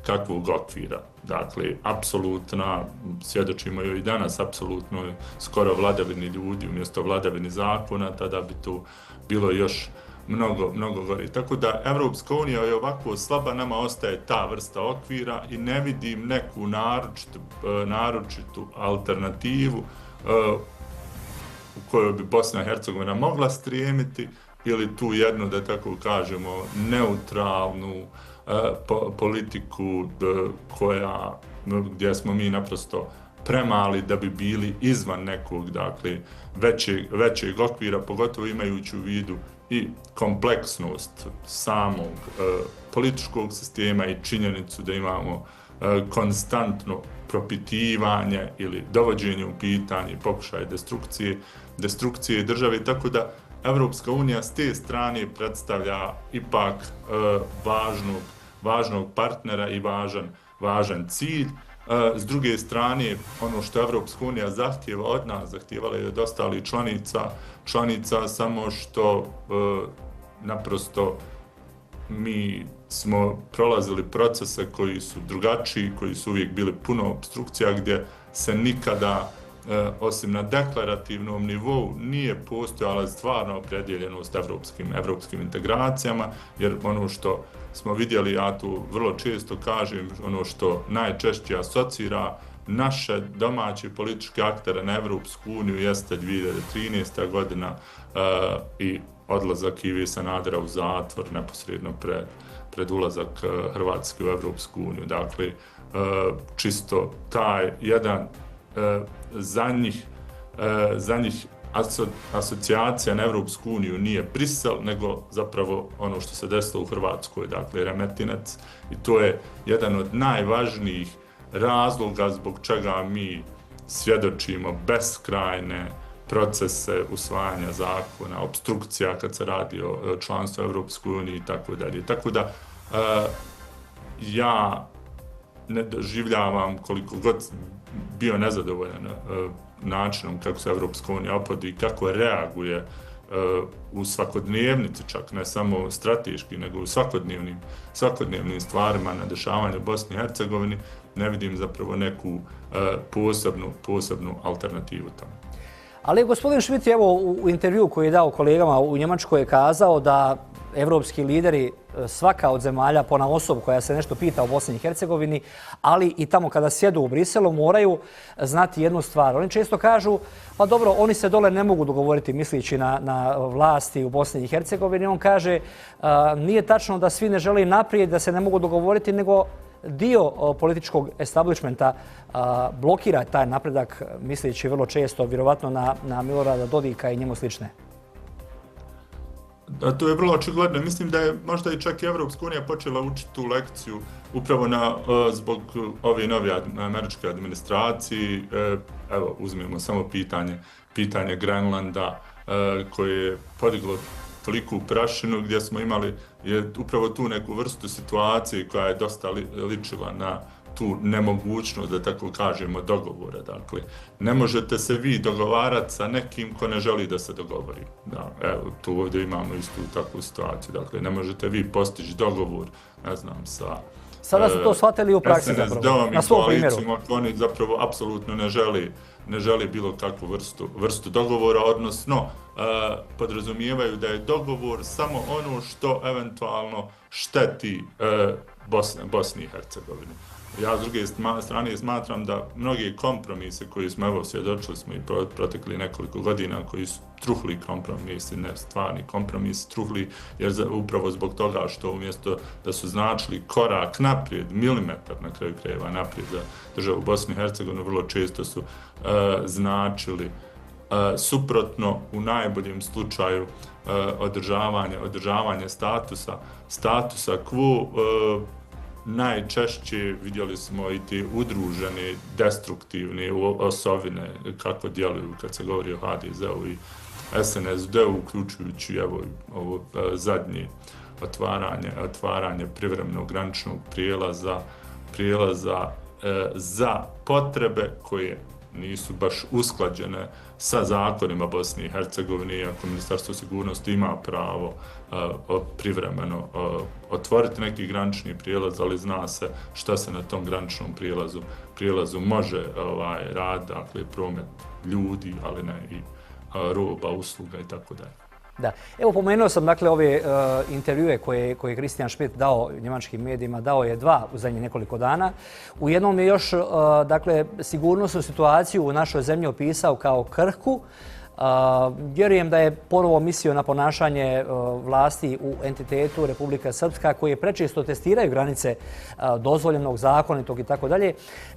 kakvog okvira. Dakle, apsolutna, svjedočimo joj i danas, apsolutno skoro vladavini ljudi umjesto vladavini zakona, tada bi to bilo još mnogo gore. Tako da Evropska unija je ovako slaba, nama ostaje ta vrsta okvira i ne vidim neku naročitu alternativu u kojoj bi Bosna i Hercegovina mogla strijemiti ili tu jednu, da tako kažemo, neutralnu politiku gdje smo mi naprosto premali da bi bili izvan nekog, dakle, većeg okvira, pogotovo imajući u vidu i kompleksnost samog političkog sistema i činjenicu da imamo konstantno propitivanje ili dovođenje u pitanje, pokušaj destrukcije države, tako da Evropska unija s te strane predstavlja ipak važnog partnera i važan cilj. S druge strane, ono što Evropska unija zahtjeva od nas, zahtjevala je od ostalih članica, samo što naprosto mi smo prolazili procese koji su drugačiji, koji su uvijek bili puno obstrukcija, gdje se nikada, osim na deklarativnom nivou, nije postojala stvarna opredjeljenost evropskim integracijama, jer ono što smo vidjeli, ja tu vrlo često kažem, ono što najčešće asocira naše domaće političke aktere na Evropsku uniju jeste 2013. godina i odlazak Ive Sanadera u zatvor neposredno pred ulazak Hrvatske u Evropsku uniju. Dakle, čisto taj jedan za njih asocijacija na Evropsku uniju nije Brisel, nego zapravo ono što se desilo u Hrvatskoj, dakle Remetinec, i to je jedan od najvažnijih razloga zbog čega mi svjedočimo beskrajne procese usvajanja zakona, obstrukcija kad se radi o članstvu Evropskoj uniji i tako dalje. Tako da ja ne doživljavam, koliko god bio nezadovoljan načinom kako se Evropska unija opodi i kako reaguje u svakodnevnici, čak ne samo strateški, nego u svakodnevnim stvarima na dešavanju u Bosni i Hercegovini, ne vidim zapravo neku posebnu alternativu tamo. Ali gospodin Schmidt, evo u intervju koji je dao kolegama u Njemačkoj je kazao da evropski lideri, svaka od zemalja ponaosob koja se nešto pita o Bosni i Hercegovini, ali i tamo kada sjedu u Briselu, moraju znati jednu stvar. Oni često kažu, pa dobro, oni se dole ne mogu dogovoriti misleći na vlasti u Bosni i Hercegovini. On kaže, nije tačno da svi ne žele naprijed, da se ne mogu dogovoriti, nego dio političkog establishmenta blokira taj napredak, misleći vrlo često, vjerovatno na Milorada Dodika i njemu slične. To je vrlo očigledno. Mislim da je možda i čak i Evropska unija počela učiti tu lekciju upravo zbog ove nove američke administracije. Evo, uzmemo samo pitanje Grenlanda koje je podiglo toliku prašinu, gdje smo imali upravo tu neku vrstu situacije koja je dosta ličila na tu nemogućnost, da tako kažemo, dogovora. Dakle, ne možete se vi dogovarati sa nekim ko ne želi da se dogovori. Da, evo, tu ovdje imamo istu takvu situaciju. Dakle, ne možete vi postići dogovor, ne znam, sa Sada su to shvatili u praksi zapravo, na svom primjeru. Oni zapravo apsolutno ne želi bilo kakvu vrstu dogovora, odnosno podrazumijevaju da je dogovor samo ono što eventualno šteti Bosni i Hercegovini. Ja s druge strane smatram da mnogi kompromise koji smo, evo, svjedočili smo i protekli nekoliko godina, koji su truhli kompromisi, ne stvarni kompromisi, truhli jer upravo zbog toga što umjesto da su značili korak naprijed, milimetar na kraju krajeva naprijed za državu Bosnu i Hercegovinu, vrlo često su značili suprotno, u najboljem slučaju održavanje statusa quo, najčešće vidjeli smo i te udružene, destruktivne osovine kako djeluju kad se govori o HDZ-u i SNSD-u, uključujući evo, ovo zadnje otvaranje privremenog graničnog prijelaza za potrebe koje nisu baš usklađene sa zakonima Bosne i Hercegovine, iako Ministarstvo sigurnosti ima pravo privremeno otvoriti neki granični prijelaz, ali zna se šta se na tom graničnom prijelazu može raditi, dakle promet ljudi, ali ne i roba, usluga i tako dalje. Da. Evo, pomenuo sam dakle ove intervjue koje je Christian Schmidt dao njemačkim medijima, dao je 2 u zadnjih nekoliko dana. U jednom je još dakle sigurnosnu situaciju u našoj zemlji opisao kao krhku. Vjerujem da je ponovo mislio na ponašanje vlasti u entitetu Republika Srpska koji prečesto testiraju granice dozvoljenog, zakonitog i tako dalje.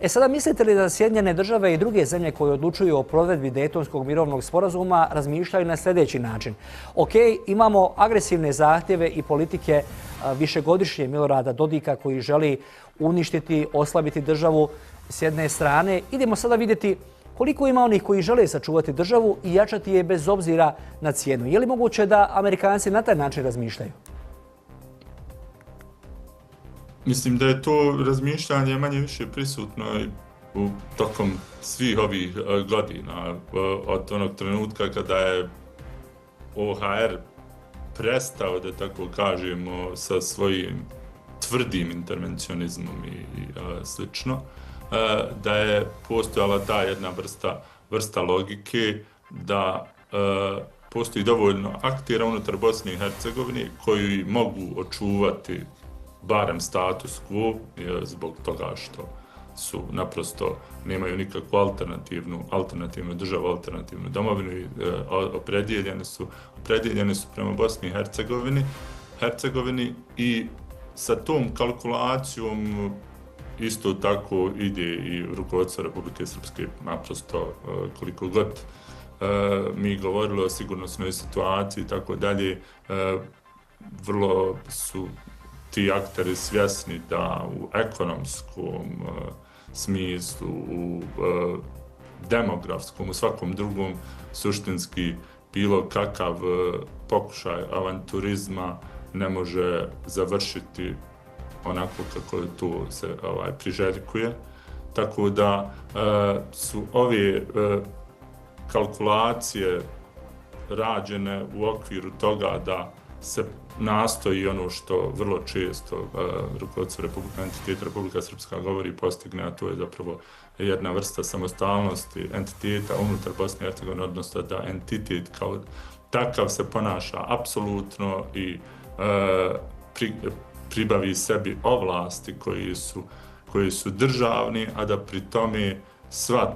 Sada mislite li da Sjedinjene države i druge zemlje koje odlučuju o provedbi Dejtonskog mirovnog sporazuma razmišljaju na sljedeći način? Ok, imamo agresivne zahtjeve i politike višegodišnje Milorada Dodika koji želi uništiti, oslabiti državu s jedne strane. Idemo sada vidjeti koliko ima onih koji žele sačuvati državu i jačati je bez obzira na cijenu. Je li moguće da Amerikanci na taj način razmišljaju? Mislim da je to razmišljanje manje više prisutno tokom svih ovih godina. Od onog trenutka kada je OHR prestao, da tako kažemo, sa svojim tvrdim intervencionizmom i slično, da je postojala ta jedna vrsta logike da postoji dovoljno aktera unutar Bosne i Hercegovine koji mogu očuvati barem status quo zbog toga što su naprosto nemaju nikakvu alternativnu državu, alternativnu domovinu i opredijeljeni su prema Bosni i Hercegovini i sa tom kalkulacijom isto tako ide i rukovodstvo Republike Srpske, naprosto koliko god mi govorili o sigurnosnoj situaciji i tako dalje, vrlo su ti akteri svjesni da u ekonomskom smislu, u demografskom, u svakom drugom suštinski bilo kakav pokušaj avanturizma ne može završiti onako kako to se priželjkuje. Tako da su ove kalkulacije rađene u okviru toga da se nastoji ono što vrlo često rukovodstvo entiteta Republika Srpska govori i postigne, a to je zapravo jedna vrsta samostalnosti entiteta unutar Bosne i Hercegovine, odnosno da entitet kao takav se ponaša apsolutno i pribavi sebi ovlasti koji su državni, a da pri tome sva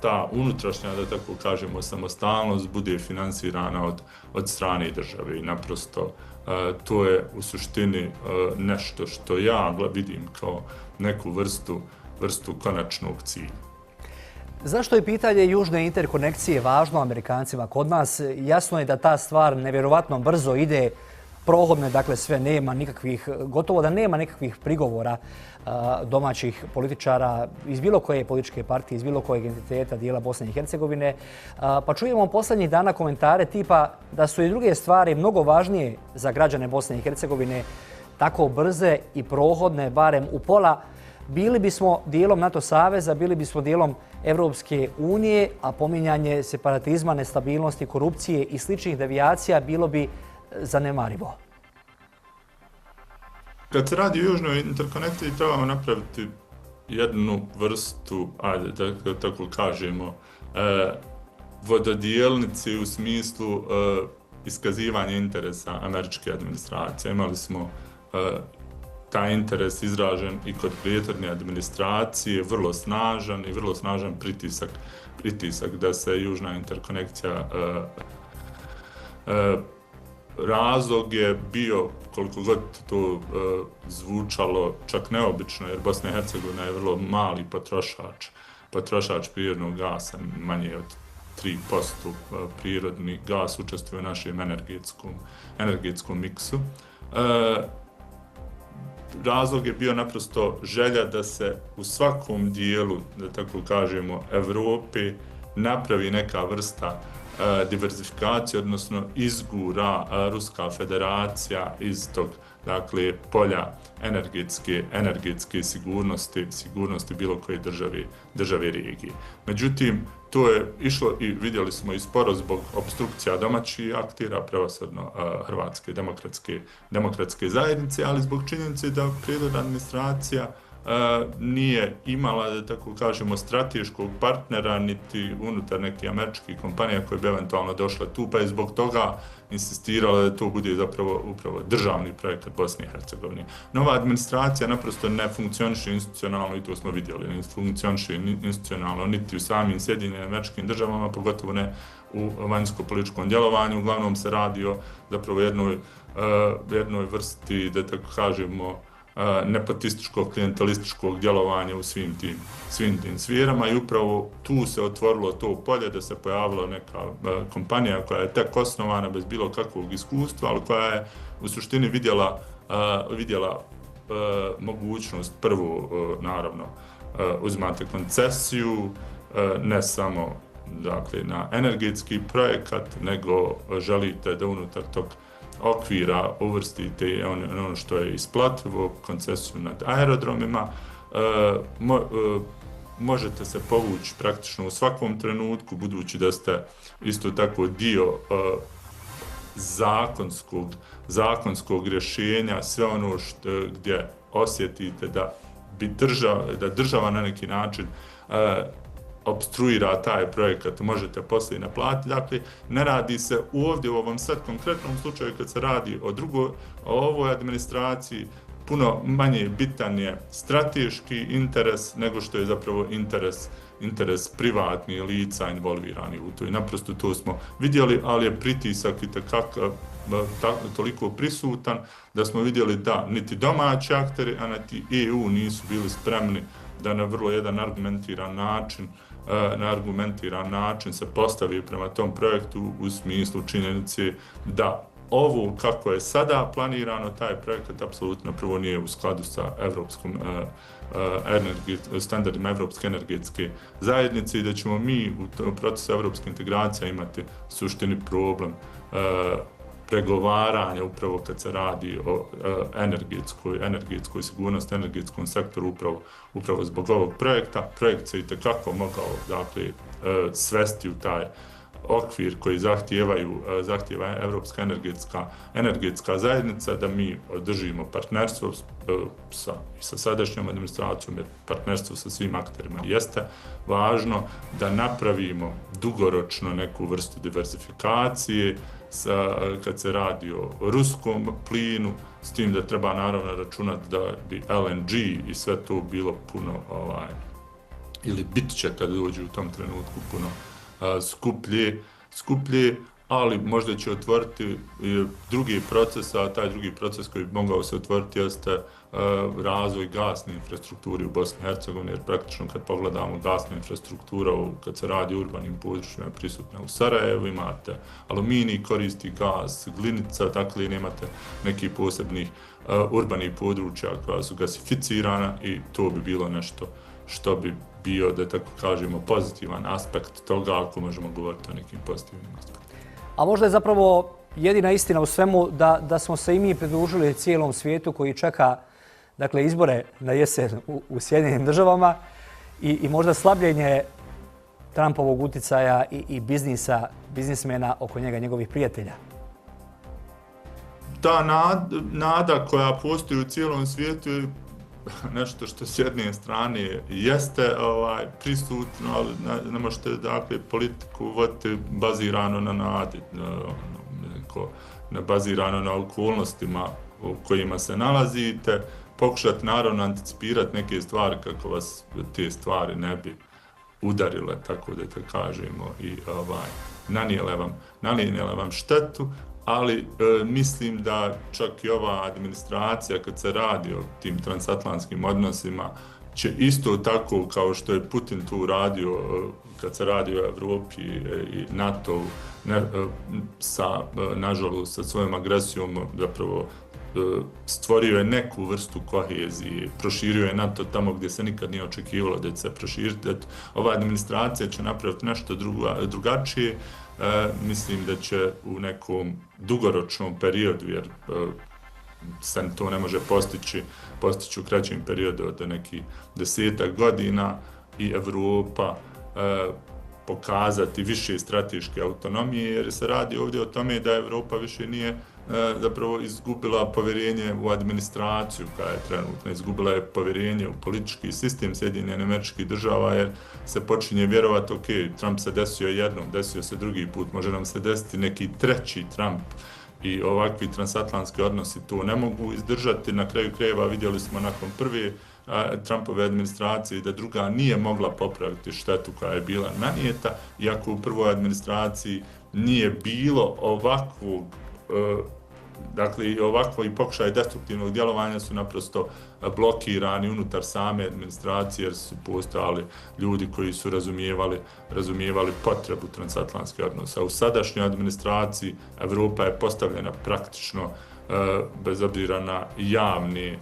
ta unutrašnja, da tako kažemo, samostalnost bude finansirana od strane države. I naprosto to je u suštini nešto što ja vidim kao neku vrstu konačnog cilja. Zašto je pitanje južne interkonekcije važno Amerikancima kod nas? Jasno je da ta stvar nevjerovatno brzo ide, prohodne, dakle sve nema nikakvih, gotovo da nema nikakvih prigovora domaćih političara iz bilo koje političke partije, iz bilo kojeg entiteta dijela Bosne i Hercegovine. Pa čujemo posljednjih dana komentare tipa da su i druge stvari mnogo važnije za građane Bosne i Hercegovine, tako brze i prohodne, barem u pola. Bili bismo dijelom NATO saveza, bili bismo dijelom Evropske unije, a pominjanje separatizma, nestabilnosti, korupcije i sličnih devijacija bilo bi zanemarivo. Kad se radi o južnoj interkonekciji, trebamo napraviti jednu vrstu, ajde da tako kažemo, vododijelnici u smislu iskazivanja interesa američke administracije. Imali smo taj interes izražen i kod prethodne administracije, vrlo snažan pritisak da se južna interkonekcija razlog je bio, koliko god to zvučalo, čak neobično, jer Bosna i Hercegovina je vrlo mali potrošač prirodnog gasa, manje od 3% prirodni gas učestvuje u našem energetskom miksu. razlog je bio naprosto želja da se u svakom dijelu, da tako kažemo, Evrope napravi neka vrsta diversifikacije, odnosno izgura Ruska federacija iz tog, dakle, polja energetske sigurnosti bilo koje države regije. Međutim, to je išlo i vidjeli smo i sporo zbog obstrukcija domaćih aktera, prevashodno Hrvatske demokratske zajednice, ali zbog činjenice da prethodna administracija nije imala, da tako kažemo, strateškog partnera niti unutar nekih američkih kompanija koje bi eventualno došle tu, pa je zbog toga insistirala da to bude zapravo upravo državni projekat Bosne i Hercegovine. Nova administracija naprosto ne funkcioniše institucionalno i to smo vidjeli, ne funkcioniše institucionalno niti u samim Sjedinjenim Američkim Državama, pogotovo ne u vanjsko-političkom djelovanju. Uglavnom se radi o zapravo jednoj vrsti, da tako kažemo, nepotističkog, klijentelističkog djelovanja u svim tim sferama i upravo tu se otvorilo to polje da se pojavila neka kompanija koja je tek osnovana bez bilo kakvog iskustva, ali koja je u suštini vidjela mogućnost prvo, naravno, uzimate koncesiju, ne samo, dakle, na energetski projekat, nego želite da unutar tog okvira uvrstite ono što je isplativo, koncesiju nad aerodromima, možete se povući praktično u svakom trenutku, budući da ste isto tako dio zakonskog rješenja, sve ono gdje osjetite da država na neki način obstruira taj projekat, možete poslije naplatiti. Dakle, ne radi se ovdje u ovom sad konkretnom slučaju kad se radi o ovoj administraciji, puno manje bitan je strateški interes nego što je zapravo interes privatnih lica involvirani u to. I naprosto to smo vidjeli, ali je pritisak itekako toliko prisutan da smo vidjeli da niti domaći akteri, a niti EU nisu bili spremni da na vrlo jedan argumentiran način se postavi prema tom projektu u smislu činjenice da ovo kako je sada planirano, taj projekat apsolutno prvo nije u skladu sa standardima Evropske energetske zajednice i da ćemo mi u procesu evropske integracije imati suštini problem pregovaranja upravo kad se radi o energetskoj sigurnosti, energetskom sektoru upravo zbog ovog projekta. Projekt se itekako mogao, dakle, svesti u taj okvir koji zahtijeva Evropska energetska zajednica, da mi održimo partnerstvo sa sadašnjom administracijom, jer partnerstvo sa svim akterima jeste važno, da napravimo dugoročno neku vrstu diversifikacije kad se radi o ruskom plinu, s tim da treba naravno računati da bi LNG i sve to bilo puno, ili bit će kad dođe u tom trenutku puno skuplje, ali možda će otvoriti drugi proces, a taj drugi proces koji bi mogao se otvoriti jeste razvoj gasne infrastrukture u Bosni i Hercegovini, jer praktično kad pogledamo gasnu infrastrukturu, kad se radi o urbanim područjima, prisutne u Sarajevu, imate aluminij, koristi gas, glinica, dakle nemate nekih posebnih urbanih područja koja su gasificirana i to bi bilo nešto što bi bio, da tako kažemo, pozitivan aspekt toga, ako možemo govoriti o nekim pozitivnim aspektima. A možda je zapravo jedina istina u svemu da smo se i mi pridružili cijelom svijetu koji čeka, dakle, izbore na jesen u Sjedinjenim Državama i možda slabljenje Trumpovog utjecaja i biznismena oko njega, njegovih prijatelja. Ta nada koja postoji u cijelom svijetu je nešto što s jedne strane jeste prisutno, ali ne možete, dakle, politiku voditi bazirano na nadi, bazirano na okolnostima u kojima se nalazite, pokušati naravno anticipirati neke stvari kako vas te stvari ne bi udarile, tako da te kažemo, i nanijele vam štetu, ali mislim da čak i ova administracija kad se radi o tim transatlantskim odnosima će isto tako kao što je Putin tu radio kad se radi o Evropi i NATO, nažalost sa svojom agresijom zapravo stvorio je neku vrstu kohezije, proširio je NATO tamo gdje se nikad nije očekivalo da će se proširiti. Ova administracija će napraviti nešto drugačije. Mislim da će u nekom dugoročnom periodu, jer se to ne može postići u kraćem periodu od nekih 10 godina, i Evropa pokazati više strateške autonomije, jer se radi ovdje o tome da Evropa više nije zapravo izgubila povjerenje u administraciju koja je trenutno, izgubila je povjerenje u politički sistem Sjedinjenih Američkih Država, jer se počinje vjerovati, ok, Trump se desio jednom, desio se drugi put, može nam se desiti neki treći Trump, i ovakvi transatlantski odnosi to ne mogu izdržati. Na kraju krajeva vidjeli smo nakon prve Trumpove administracije da druga nije mogla popraviti štetu koja je bila nanijeta, iako u prvoj administraciji nije bilo ovakvog, dakle ovakvo i pokušaj destruktivnog djelovanja su naprosto blokirani unutar same administracije, jer su postojali ljudi koji su razumijevali potrebu transatlantskih odnosa. U sadašnjoj administraciji Evropa je postavljena praktično bez obzira na javna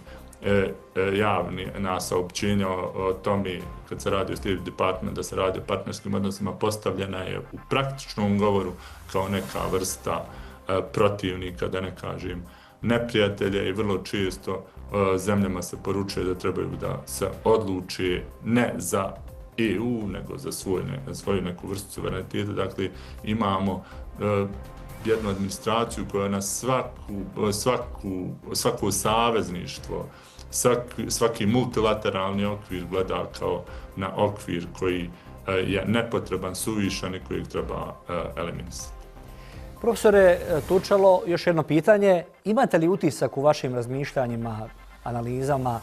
saopćenja o tome, kad se radi o State Department, da se radi o partnerskim odnosima, postavljena je u praktičnom govoru kao neka vrsta protivnika, da ne kažem neprijatelja, i vrlo često zemljama se poručuje da trebaju da se odluče ne za EU, nego za svoju neku vrstu suvereniteta. Dakle, imamo jednu administraciju koja na svako savezništvo, svaki multilateralni okvir gleda kao na okvir koji je nepotreban, suvišan i kojeg treba eliminisati. Profesore Tučalo, još jedno pitanje. Imate li utisak u vašim razmišljanjima, analizama,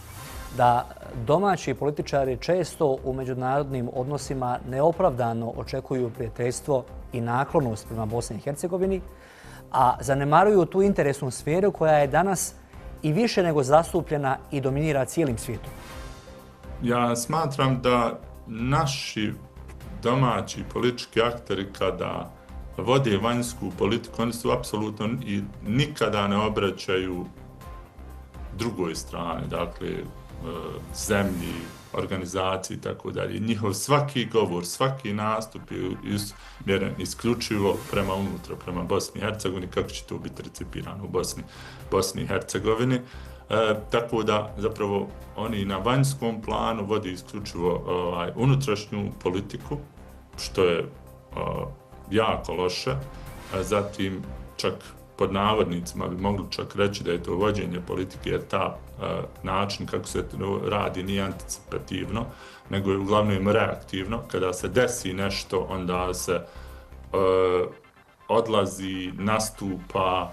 da domaći političari često u međunarodnim odnosima neopravdano očekuju prijateljstvo i naklonost prema Bosni i Hercegovini, a zanemaruju tu interesnu sferu koja je danas i više nego zastupljena i dominira cijelim svijetom? Ja smatram da naši domaći politički akteri kada vode vanjsku politiku, oni su apsolutno i nikada ne obraćaju drugoj strani, dakle zemlji, organizaciji i tako dalje. Njihov svaki govor, svaki nastup je usmjeren isključivo prema unutra, prema Bosni i Hercegovini, kako će to biti recipirano u Bosni i Hercegovini. Tako da zapravo oni na vanjskom planu vodi isključivo unutrašnju politiku, što je jako loše. Zatim čak pod navodnicima bi mogli čak reći da je to vođenje politike, jer ta način kako se to radi nije anticipativno, nego je uglavnom reaktivno. Kada se desi nešto, onda se odlazi, nastupa,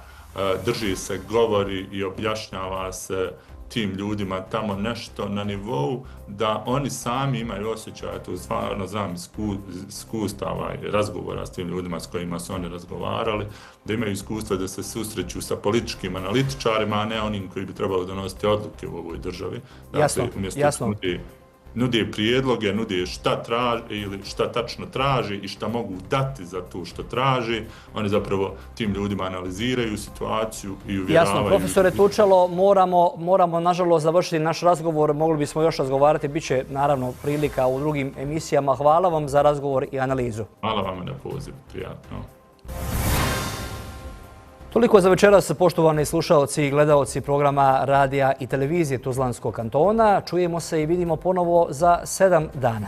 drži se govori i objašnjava se tim ljudima tamo nešto na nivou da oni sami imaju osjećaj, to stvarno znam iskustava i razgovora s tim ljudima s kojima su oni razgovarali, da imaju iskustva da se susreću sa političkim analitičarima, a ne onim koji bi trebalo donositi odluke u ovoj državi. Dakle, jasno. Nude prijedloge, nude šta traži ili šta tačno traži i šta mogu dati za to što traži. Oni zapravo tim ljudima analiziraju situaciju i uvjeravaju. Jasno, profesore Tučalo, moramo nažalost završiti naš razgovor. Mogli bismo još razgovarati, bit će naravno prilika u drugim emisijama. Hvala vam za razgovor i analizu. Hvala vam na poziv, prijatno. Toliko za večeras, poštovani slušaoci i gledaoci programa radija i televizije Tuzlanskog kantona. Čujemo se i vidimo ponovo za 7 dana.